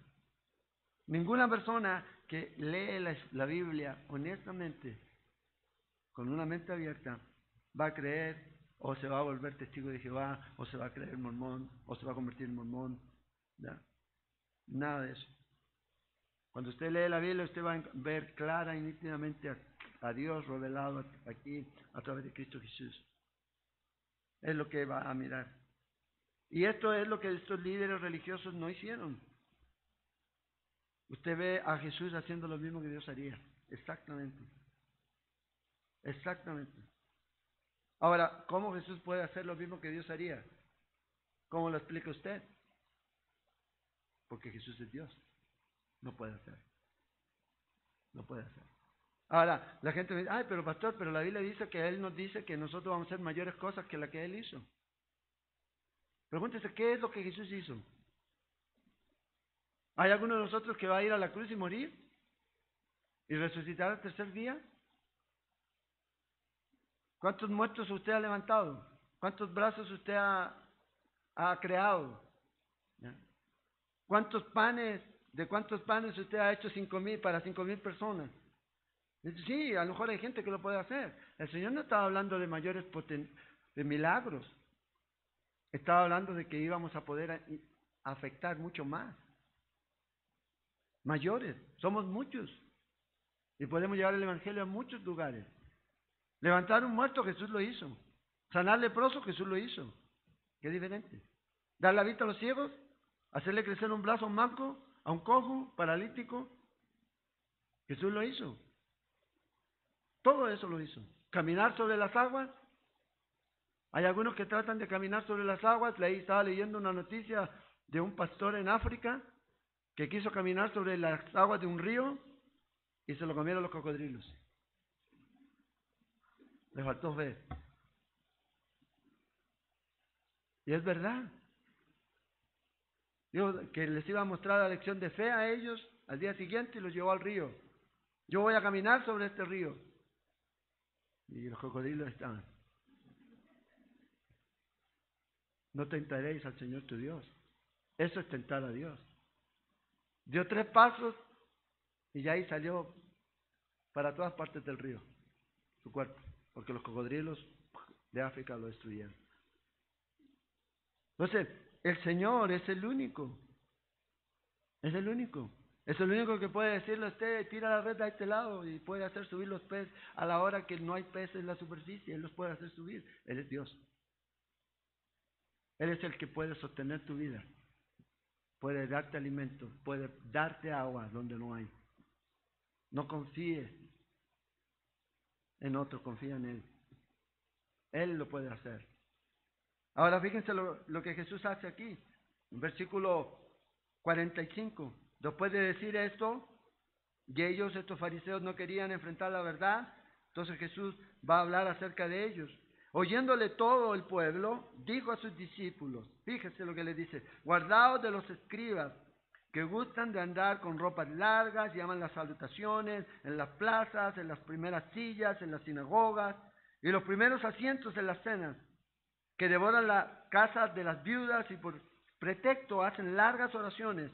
Ninguna persona que lee la Biblia honestamente, con una mente abierta, va a creer o se va a volver testigo de Jehová, o se va a creer mormón, o se va a convertir en mormón. ¿Ya? Nada de eso. Cuando usted lee la Biblia, usted va a ver clara y nítidamente a Dios revelado aquí a través de Cristo Jesús. Es lo que va a mirar. Y esto es lo que estos líderes religiosos no hicieron. Usted ve a Jesús haciendo lo mismo que Dios haría. Exactamente. Exactamente. Ahora, ¿cómo Jesús puede hacer lo mismo que Dios haría? ¿Cómo lo explica usted? Porque Jesús es Dios. No puede hacer. No puede hacer. Ahora, la gente me dice: ay, pero pastor, pero la Biblia dice que Él nos dice que nosotros vamos a hacer mayores cosas que las que Él hizo. Pregúntese, ¿qué es lo que Jesús hizo? ¿Hay alguno de nosotros que va a ir a la cruz y morir? ¿Y resucitar al tercer día? ¿Cuántos muertos usted ha levantado? ¿Cuántos brazos usted ha creado? ¿Ya? ¿De cuántos panes usted ha hecho 5,000 para 5,000 personas? Sí, a lo mejor hay gente que lo puede hacer. El Señor no estaba hablando de mayores de milagros. Estaba hablando de que íbamos a poder afectar mucho más. Mayores, somos muchos. Y podemos llevar el Evangelio a muchos lugares. Levantar un muerto, Jesús lo hizo. Sanar leproso, Jesús lo hizo. Qué diferente. Dar la vista a los ciegos, hacerle crecer un brazo a un manco, a un cojo, paralítico. Jesús lo hizo. Todo eso lo hizo. Caminar sobre las aguas. Hay algunos que tratan de caminar sobre las aguas. Estaba leyendo una noticia de un pastor en África que quiso caminar sobre las aguas de un río y se lo comieron los cocodrilos. Le faltó fe. Y es verdad. Dijo que les iba a mostrar la lección de fe a ellos al día siguiente y los llevó al río. Yo voy a caminar sobre este río. Y los cocodrilos estaban. No tentaréis al Señor tu Dios. Eso es tentar a Dios. Dio 3 pasos y ya ahí salió para todas partes del río, su cuerpo, porque los cocodrilos de África lo destruyeron. Entonces, el Señor es el único. Es el único. Es el único que puede decirle a usted, tira la red a este lado y puede hacer subir los peces a la hora que no hay peces en la superficie. Él los puede hacer subir. Él es Dios. Él es el que puede sostener tu vida. Puede darte alimento. Puede darte agua donde no hay. No confíes en otro, confía en Él. Él lo puede hacer. Ahora fíjense lo que Jesús hace aquí. En versículo 45. Después de decir esto, y ellos, estos fariseos, no querían enfrentar la verdad, entonces Jesús va a hablar acerca de ellos. Oyéndole todo el pueblo, dijo a sus discípulos, fíjese lo que le dice, guardaos de los escribas, que gustan de andar con ropas largas, llaman las salutaciones en las plazas, en las primeras sillas, en las sinagogas, y los primeros asientos en las cenas, que devoran las casas de las viudas y por pretexto hacen largas oraciones.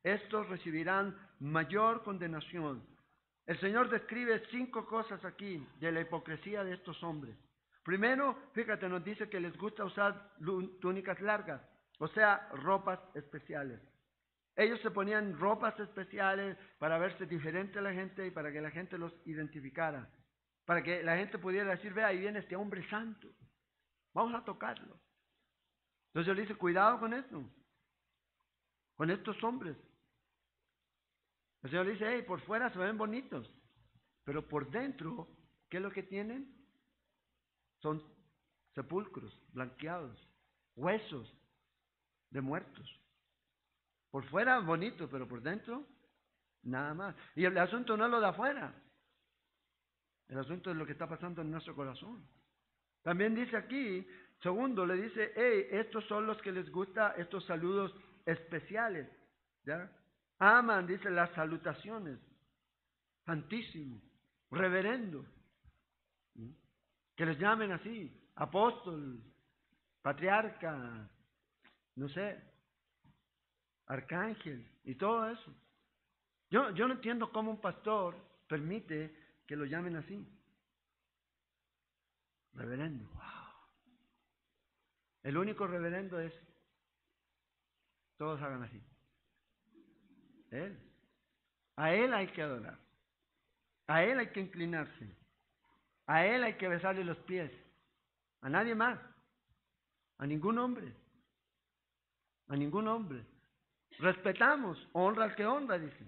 Estos recibirán mayor condenación. El Señor describe 5 cosas aquí de la hipocresía de estos hombres. Primero, fíjate, nos dice que les gusta usar túnicas largas, o sea, ropas especiales. Ellos se ponían ropas especiales para verse diferente a la gente y para que la gente los identificara. Para que la gente pudiera decir, ve, ahí viene este hombre santo. Vamos a tocarlo. Entonces yo le dice, cuidado con esto. Con estos hombres. El Señor dice, hey, por fuera se ven bonitos. Pero por dentro, ¿qué es lo que tienen? Son sepulcros blanqueados, huesos de muertos. Por fuera bonito, pero por dentro nada más. Y el asunto no es lo de afuera. El asunto es lo que está pasando en nuestro corazón. También dice aquí, segundo, le dice, hey, estos son los que les gusta estos saludos especiales. ¿Ya? Aman, dice, las salutaciones. Santísimo, reverendo. ¿Mm? Que les llamen así, apóstol, patriarca, no sé, arcángel y todo eso. Yo no entiendo cómo un pastor permite que lo llamen así. Reverendo. Wow. El único reverendo es, todos hagan así. Él. A Él hay que adorar. A Él hay que inclinarse. A Él hay que besarle los pies. A nadie más. A ningún hombre. A ningún hombre. Respetamos, honra al que honra, dice.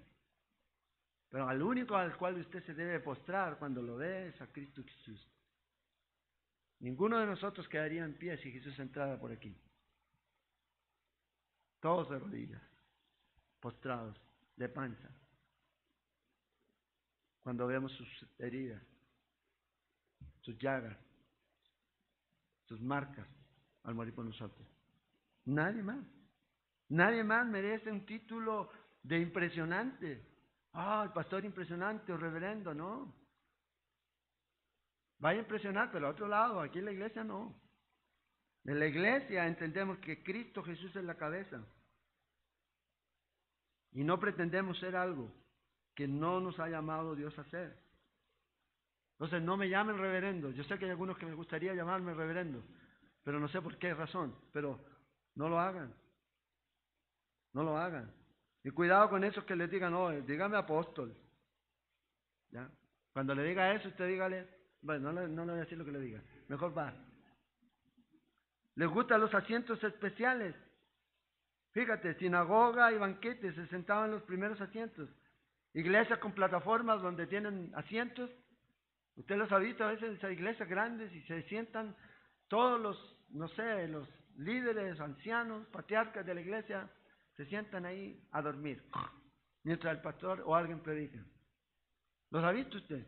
Pero al único al cual usted se debe postrar cuando lo ve es a Cristo Jesús. Ninguno de nosotros quedaría en pie si Jesús entrara por aquí. Todos de rodillas, postrados, de panza. Cuando vemos sus heridas, sus llagas, sus marcas al morir por nosotros. Nadie más. Nadie más merece un título de impresionante. El pastor impresionante o reverendo, no. Vaya a impresionar, pero a otro lado, aquí en la iglesia no. En la iglesia entendemos que Cristo Jesús es la cabeza. Y no pretendemos ser algo que no nos ha llamado Dios a ser. Entonces no me llamen reverendo. Yo sé que hay algunos que me gustaría llamarme reverendo, pero no sé por qué razón. Pero no lo hagan. No lo hagan. Y cuidado con esos que les digan, no, dígame apóstol. ¿Ya? Cuando le diga eso, usted dígale, bueno, no le voy a decir lo que le diga. Mejor va. Les gustan los asientos especiales. Fíjate, sinagoga y banquetes se sentaban en los primeros asientos. Iglesias con plataformas donde tienen asientos. Usted los ha visto a veces en esas iglesias grandes y se sientan todos los, no sé, los líderes, ancianos, patriarcas de la iglesia, se sientan ahí a dormir mientras el pastor o alguien predica. ¿Los ha visto usted?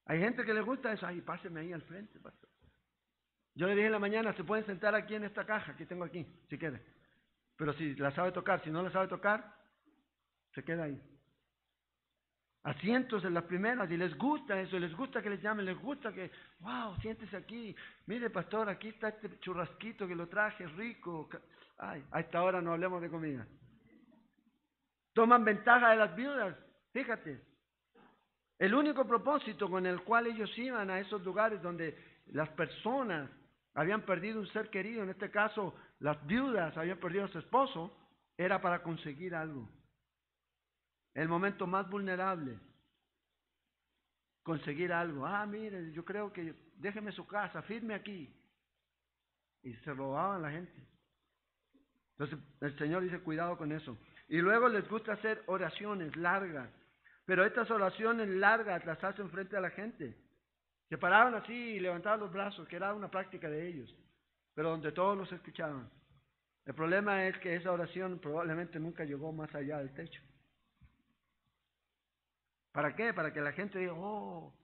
Hay gente que le gusta eso. Ay, páseme ahí al frente, pastor. Yo le dije en la mañana, se pueden sentar aquí en esta caja que tengo aquí, si quiere. Pero si la sabe tocar, si no la sabe tocar, se queda ahí. Asientos en las primeras, y les gusta eso, les gusta que les llamen, les gusta que, wow, siéntese aquí. Mire, pastor, aquí está este churrasquito que lo traje, rico. Ay, a esta hora no hablemos de comida. Toman ventaja de las viudas, fíjate. El único propósito con el cual ellos iban a esos lugares donde las personas habían perdido un ser querido, en este caso las viudas habían perdido a su esposo, era para conseguir algo. El momento más vulnerable, conseguir algo. Ah, mire, yo creo que déjeme su casa, firme aquí. Y se robaban la gente. Entonces el Señor dice, cuidado con eso. Y luego les gusta hacer oraciones largas. Pero estas oraciones largas las hacen frente a la gente. Se paraban así y levantaban los brazos, que era una práctica de ellos, pero donde todos los escuchaban. El problema es que esa oración probablemente nunca llegó más allá del techo. ¿Para qué? Para que la gente diga, oh,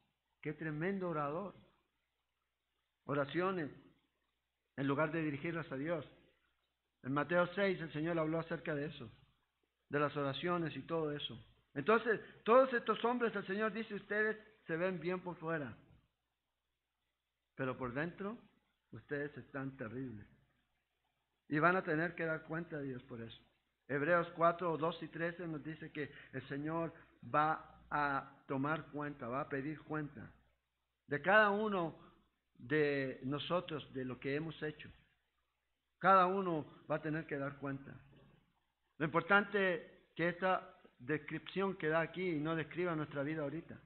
qué tremendo orador. Oraciones, en lugar de dirigirlas a Dios. En Mateo 6 el Señor habló acerca de eso, de las oraciones y todo eso. Entonces, todos estos hombres, el Señor dice, ustedes se ven bien por fuera, pero por dentro, ustedes están terribles. Y van a tener que dar cuenta de Dios por eso. Hebreos 4, 2 y 13 nos dice que el Señor va a tomar cuenta, va a pedir cuenta de cada uno de nosotros, de lo que hemos hecho. Cada uno va a tener que dar cuenta. Lo importante es que esta descripción que da aquí no describa nuestra vida ahorita.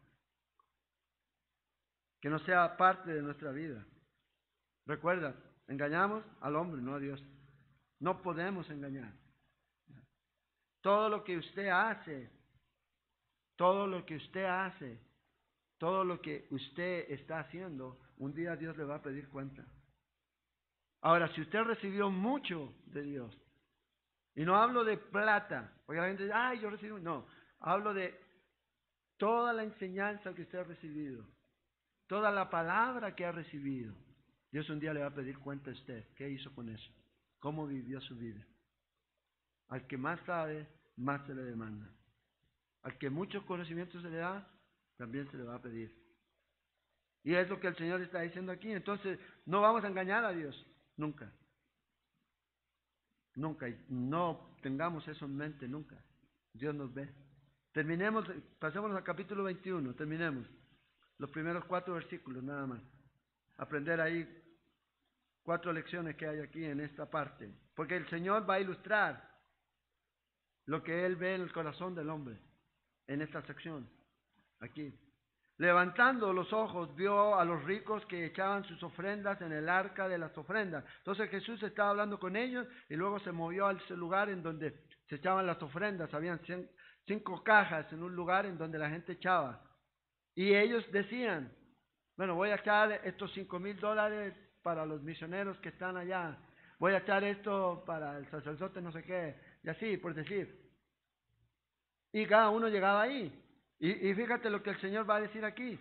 Que no sea parte de nuestra vida. Recuerda, engañamos al hombre, no a Dios. No podemos engañar. Todo lo que usted hace, todo lo que usted hace, todo lo que usted está haciendo, un día Dios le va a pedir cuenta. Ahora, si usted recibió mucho de Dios, y no hablo de plata, porque la gente dice, ay, yo recibí, no, hablo de toda la enseñanza que usted ha recibido, toda la palabra que ha recibido, Dios un día le va a pedir cuenta a usted, ¿qué hizo con eso? ¿Cómo vivió su vida? Al que más sabe, más se le demanda. Al que muchos conocimientos se le da, también se le va a pedir. Y es lo que el Señor está diciendo aquí. Entonces, no vamos a engañar a Dios, nunca. Nunca, y no tengamos eso en mente, nunca. Dios nos ve. Terminemos, pasemos al capítulo 21, terminemos. Los primeros 4 versículos nada más. Aprender ahí 4 lecciones que hay aquí en esta parte. Porque el Señor va a ilustrar lo que Él ve en el corazón del hombre, en esta sección, aquí. Levantando los ojos, vio a los ricos que echaban sus ofrendas en el arca de las ofrendas. Entonces Jesús estaba hablando con ellos y luego se movió a ese lugar en donde se echaban las ofrendas. Habían 5 cajas en un lugar en donde la gente echaba. Y ellos decían, bueno, voy a echar estos $5,000 para los misioneros que están allá. Voy a echar esto para el sacerdote no sé qué. Y así, por decir. Y cada uno llegaba ahí. Y fíjate lo que el Señor va a decir aquí,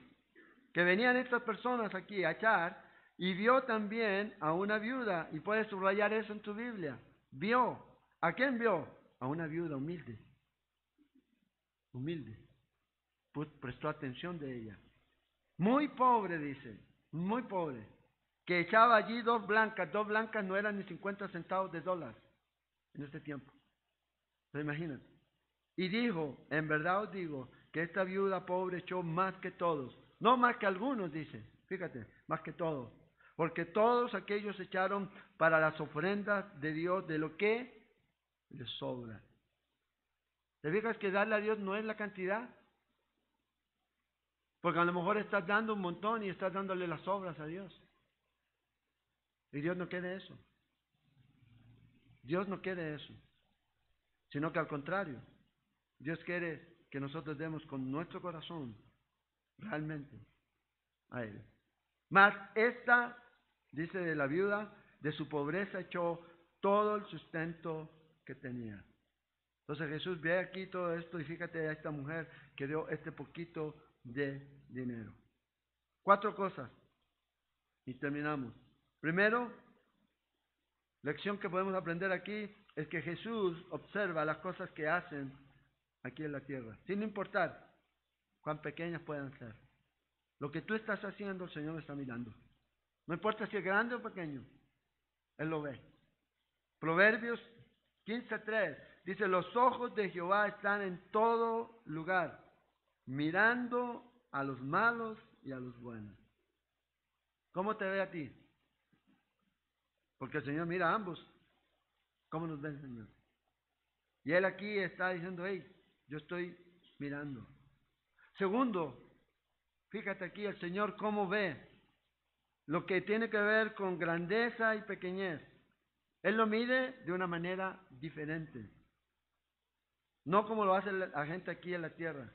que venían estas personas aquí a echar y vio también a una viuda, y puedes subrayar eso en tu Biblia, vio, ¿a quién vio? A una viuda humilde, pues prestó atención de ella, muy pobre dice, muy pobre, que echaba allí 2 blancas no eran ni 50 centavos de dólar en este tiempo, ¿se imaginan? Y dijo, en verdad os digo, que esta viuda pobre echó más que todos, no más que algunos, dice, fíjate, más que todos, porque todos aquellos echaron para las ofrendas de Dios de lo que les sobra. ¿Te fijas que darle a Dios no es la cantidad? Porque a lo mejor estás dando un montón y estás dándole las obras a Dios. Y Dios no quiere eso. Dios no quiere eso, sino que al contrario, Dios quiere que nosotros demos con nuestro corazón realmente a Él. Mas esta, dice de la viuda, de su pobreza echó todo el sustento que tenía. Entonces Jesús ve aquí todo esto y fíjate a esta mujer que dio este poquito de dinero. 4 cosas y terminamos. Primero, lección que podemos aprender aquí es que Jesús observa las cosas que hacen aquí en la tierra, sin importar cuán pequeñas puedan ser. Lo que tú estás haciendo, el Señor está mirando. No importa si es grande o pequeño, Él lo ve. Proverbios 15:3 dice, los ojos de Jehová están en todo lugar, mirando a los malos y a los buenos. ¿Cómo te ve a ti? Porque el Señor mira a ambos. ¿Cómo nos ve el Señor? Y Él aquí está diciendo, hey, yo estoy mirando. Segundo, fíjate aquí el Señor cómo ve lo que tiene que ver con grandeza y pequeñez. Él lo mide de una manera diferente. No como lo hace la gente aquí en la tierra,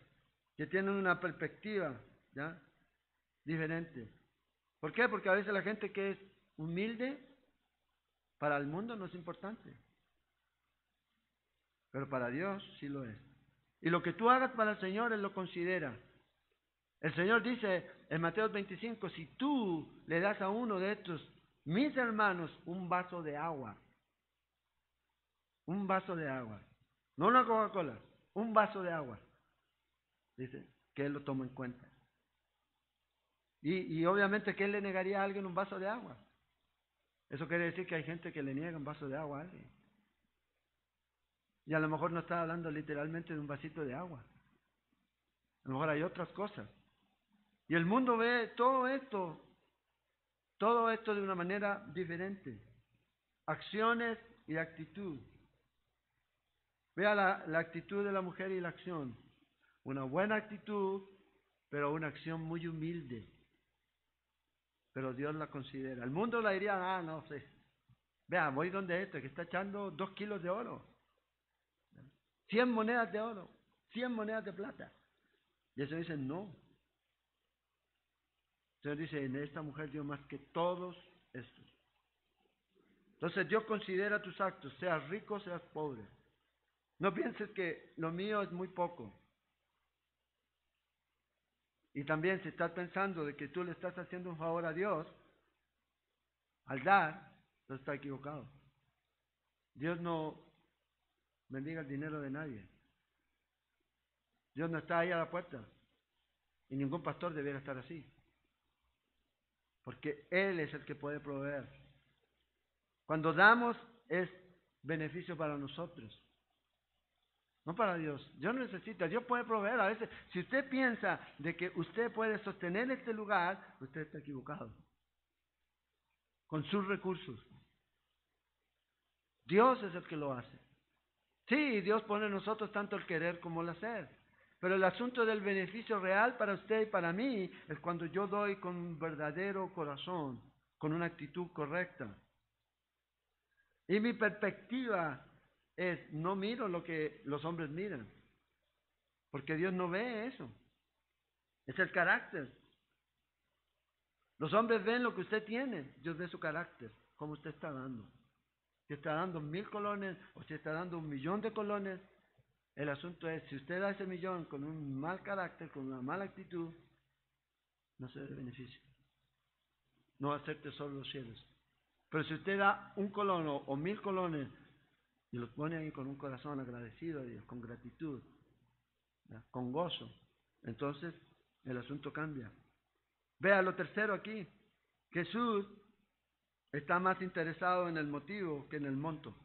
que tienen una perspectiva, ¿ya?, diferente. ¿Por qué? Porque a veces la gente que es humilde, para el mundo no es importante. Pero para Dios sí lo es. Y lo que tú hagas para el Señor, Él lo considera. El Señor dice en Mateo 25, si tú le das a uno de estos, mis hermanos, un vaso de agua, no una Coca-Cola, un vaso de agua, dice que Él lo toma en cuenta. Y obviamente que Él le negaría a alguien un vaso de agua. Eso quiere decir que hay gente que le niega un vaso de agua a alguien. Y a lo mejor no está hablando literalmente de un vasito de agua. A lo mejor hay otras cosas. Y el mundo ve todo esto de una manera diferente. Acciones y actitud. Vea la actitud de la mujer y la acción. Una buena actitud, pero una acción muy humilde. Pero Dios la considera. El mundo la diría, no sé. Vea, voy donde este que está echando 2 kilos de oro. 100 monedas de oro. 100 monedas de plata. Y eso dice, no. Entonces dice, en esta mujer dio más que todos estos. Entonces Dios considera tus actos, seas rico, seas pobre. No pienses que lo mío es muy poco. Y también si estás pensando de que tú le estás haciendo un favor a Dios, al dar, tú estás equivocado. Dios no bendiga el dinero de nadie. Dios no está ahí a la puerta. Y ningún pastor debiera estar así. Porque Él es el que puede proveer. Cuando damos es beneficio para nosotros. No para Dios. Dios no necesita. Dios puede proveer. A veces, si usted piensa de que usted puede sostener este lugar, usted está equivocado. Con sus recursos. Dios es el que lo hace. Sí, Dios pone en nosotros tanto el querer como el hacer. Pero el asunto del beneficio real para usted y para mí es cuando yo doy con un verdadero corazón, con una actitud correcta. Y mi perspectiva es, no miro lo que los hombres miran, porque Dios no ve eso. Es el carácter. Los hombres ven lo que usted tiene, Dios ve su carácter, cómo usted está dando. Si está dando 1000 colones o si está dando 1.000.000 de colones, el asunto es, si usted da ese 1.000.000 con un mal carácter, con una mala actitud, no se ve beneficio. No va a ser tesoro de los cielos. Pero si usted da 1 colono o 1000 colones y los pone ahí con un corazón agradecido a Dios, con gratitud, ¿verdad?, con gozo, entonces el asunto cambia. Vea lo tercero aquí. Jesús está más interesado en el motivo que en el monto.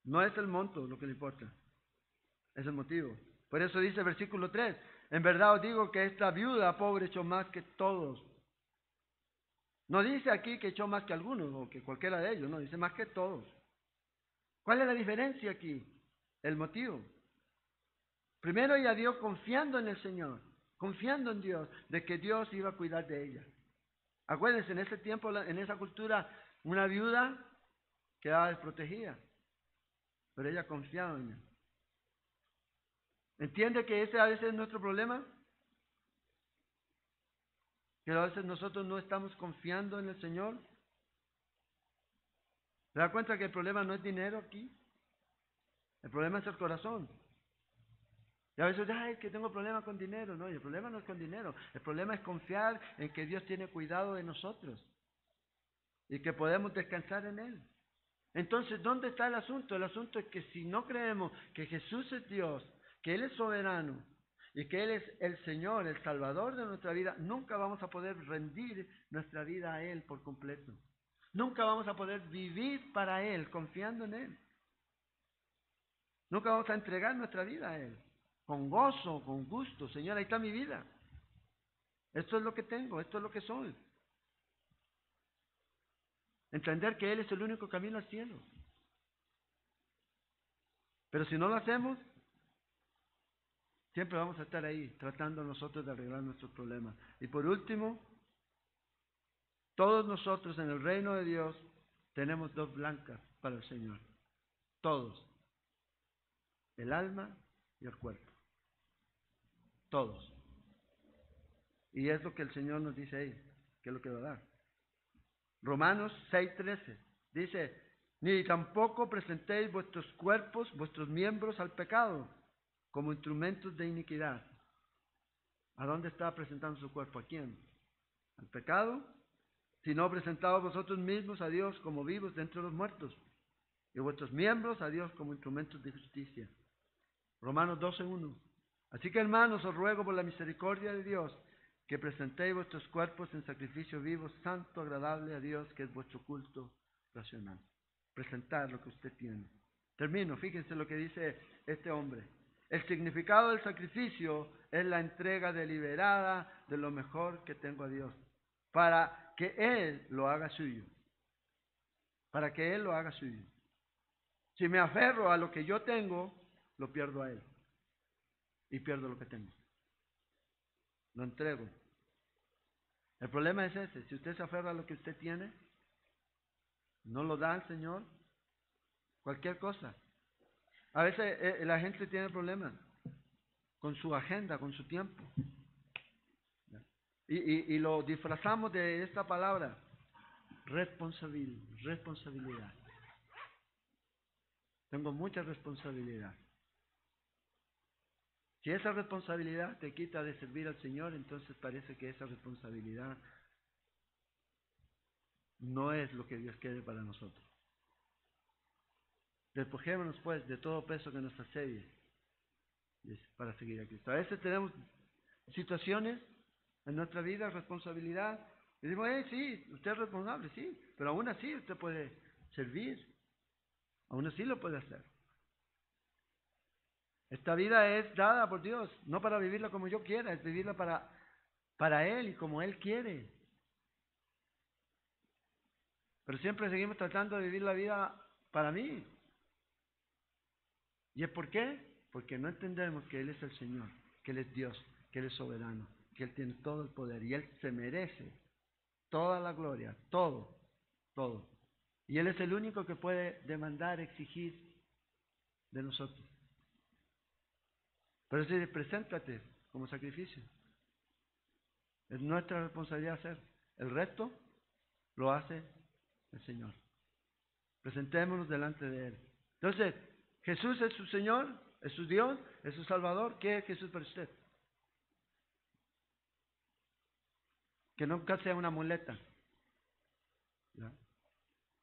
No es el monto lo que le importa, es el motivo. Por eso dice el versículo 3, en verdad os digo que esta viuda pobre echó más que todos. No dice aquí que echó más que algunos o que cualquiera de ellos, no, dice más que todos. ¿Cuál es la diferencia aquí? El motivo. Primero ella dio confiando en el Señor, confiando en Dios, de que Dios iba a cuidar de ella. Acuérdense, en ese tiempo, en esa cultura, una viuda quedaba desprotegida, pero ella confiaba en Él. ¿Entiende que ese a veces es nuestro problema? Que a veces nosotros no estamos confiando en el Señor. ¿Se da cuenta que el problema no es dinero aquí? El problema es el corazón. Y a veces, ay, es que tengo problemas con dinero. No, y el problema no es con dinero. El problema es confiar en que Dios tiene cuidado de nosotros y que podemos descansar en Él. Entonces, ¿dónde está el asunto? El asunto es que si no creemos que Jesús es Dios, que Él es soberano y que Él es el Señor, el Salvador de nuestra vida, nunca vamos a poder rendir nuestra vida a Él por completo. Nunca vamos a poder vivir para Él, confiando en Él. Nunca vamos a entregar nuestra vida a Él, con gozo, con gusto. Señor, ahí está mi vida. Esto es lo que tengo, esto es lo que soy. Entender que Él es el único camino al cielo. Pero si no lo hacemos, siempre vamos a estar ahí, tratando nosotros de arreglar nuestros problemas. Y por último, todos nosotros en el reino de Dios tenemos dos blancas para el Señor. Todos. El alma y el cuerpo. Todos. Y es lo que el Señor nos dice ahí, que es lo que va a dar. Romanos 6:13 dice, ni tampoco presentéis vuestros cuerpos, vuestros miembros al pecado, como instrumentos de iniquidad. ¿A dónde está presentando su cuerpo? ¿A quién? ¿Al pecado? Sino presentaos vosotros mismos a Dios como vivos de entre los muertos, y vuestros miembros a Dios como instrumentos de justicia. Romanos 12:1. Así que, hermanos, os ruego por la misericordia de Dios, que presentéis vuestros cuerpos en sacrificio vivo, santo, agradable a Dios, que es vuestro culto racional. Presentar lo que usted tiene. Termino, fíjense lo que dice este hombre. El significado del sacrificio es la entrega deliberada de lo mejor que tengo a Dios, para que Él lo haga suyo. Para que Él lo haga suyo. Si me aferro a lo que yo tengo, lo pierdo a Él. Y pierdo lo que tengo. Lo entrego. El problema es ese. Si usted se aferra a lo que usted tiene, no lo da al Señor, cualquier cosa. A veces la gente tiene problemas con su agenda, con su tiempo. Y lo disfrazamos de esta palabra, responsabilidad. Tengo mucha responsabilidad. Si esa responsabilidad te quita de servir al Señor, entonces parece que esa responsabilidad no es lo que Dios quiere para nosotros. Despojémonos pues de todo peso que nos asedie para seguir a Cristo. A veces tenemos situaciones en nuestra vida, responsabilidad, y decimos, sí, usted es responsable, sí, pero aún así usted puede servir, aún así lo puede hacer. Esta vida es dada por Dios, no para vivirla como yo quiera, es vivirla para Él y como Él quiere. Pero siempre seguimos tratando de vivir la vida para mí. ¿Y es por qué? Porque no entendemos que Él es el Señor, que Él es Dios, que Él es soberano, que Él tiene todo el poder y Él se merece toda la gloria, todo. Y Él es el único que puede demandar, exigir de nosotros. Pero si preséntate como sacrificio. Es nuestra responsabilidad hacer. El resto lo hace el Señor. Presentémonos delante de Él. Entonces, Jesús es su Señor, es su Dios, es su Salvador. ¿Qué es Jesús para usted? Que nunca sea una muleta. ¿Ya?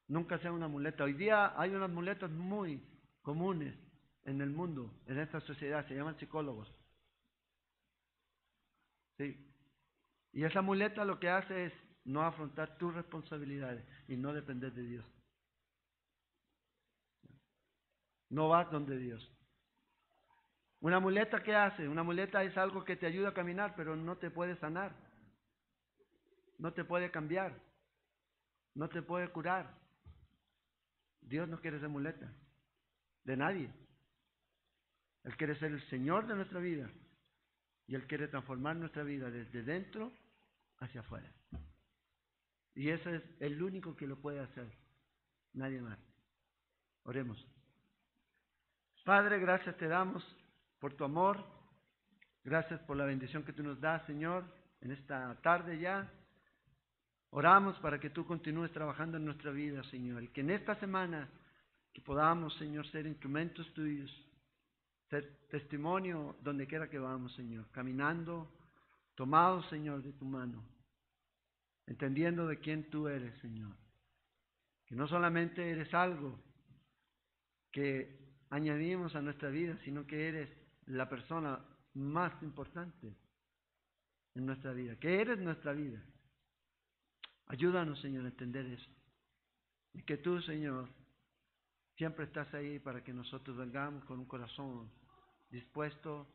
Nunca sea una muleta. Hoy día hay unas muletas muy comunes en el mundo, en esta sociedad, se llaman psicólogos. ¿Sí? Y esa muleta lo que hace es no afrontar tus responsabilidades y no depender de Dios. No vas donde Dios. ¿Una muleta qué hace? Una muleta es algo que te ayuda a caminar, pero no te puede sanar. No te puede cambiar. No te puede curar. Dios no quiere ser muleta. De nadie. Él quiere ser el Señor de nuestra vida. Y Él quiere transformar nuestra vida desde dentro hacia afuera. Y ese es el único que lo puede hacer. Nadie más. Oremos. Padre, gracias te damos por tu amor. Gracias por la bendición que tú nos das, Señor, en esta tarde ya. Oramos para que tú continúes trabajando en nuestra vida, Señor, y que en esta semana que podamos, Señor, ser instrumentos tuyos, ser testimonio donde quiera que vamos, Señor, caminando, tomados, Señor, de tu mano, entendiendo de quién tú eres, Señor, que no solamente eres algo que añadimos a nuestra vida, sino que eres la persona más importante en nuestra vida, que eres nuestra vida. Ayúdanos, Señor, a entender eso. Y que tú, Señor, siempre estás ahí para que nosotros vengamos con un corazón dispuesto,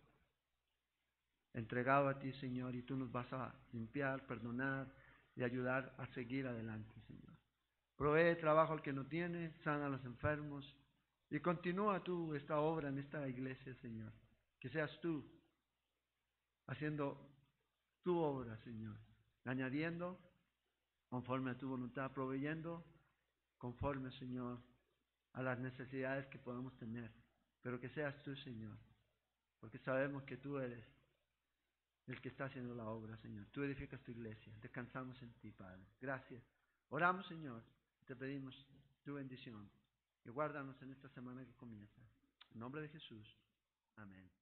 entregado a ti, Señor, y tú nos vas a limpiar, perdonar y ayudar a seguir adelante, Señor. Provee trabajo al que no tiene, sana a los enfermos y continúa tú esta obra en esta iglesia, Señor. Que seas tú haciendo tu obra, Señor, añadiendo conforme a tu voluntad, proveyendo conforme, Señor, a las necesidades que podamos tener, pero que seas tú, Señor, porque sabemos que tú eres el que está haciendo la obra, Señor. Tú edificas tu iglesia, descansamos en ti, Padre. Gracias. Oramos, Señor, te pedimos tu bendición y guárdanos en esta semana que comienza. En nombre de Jesús. Amén.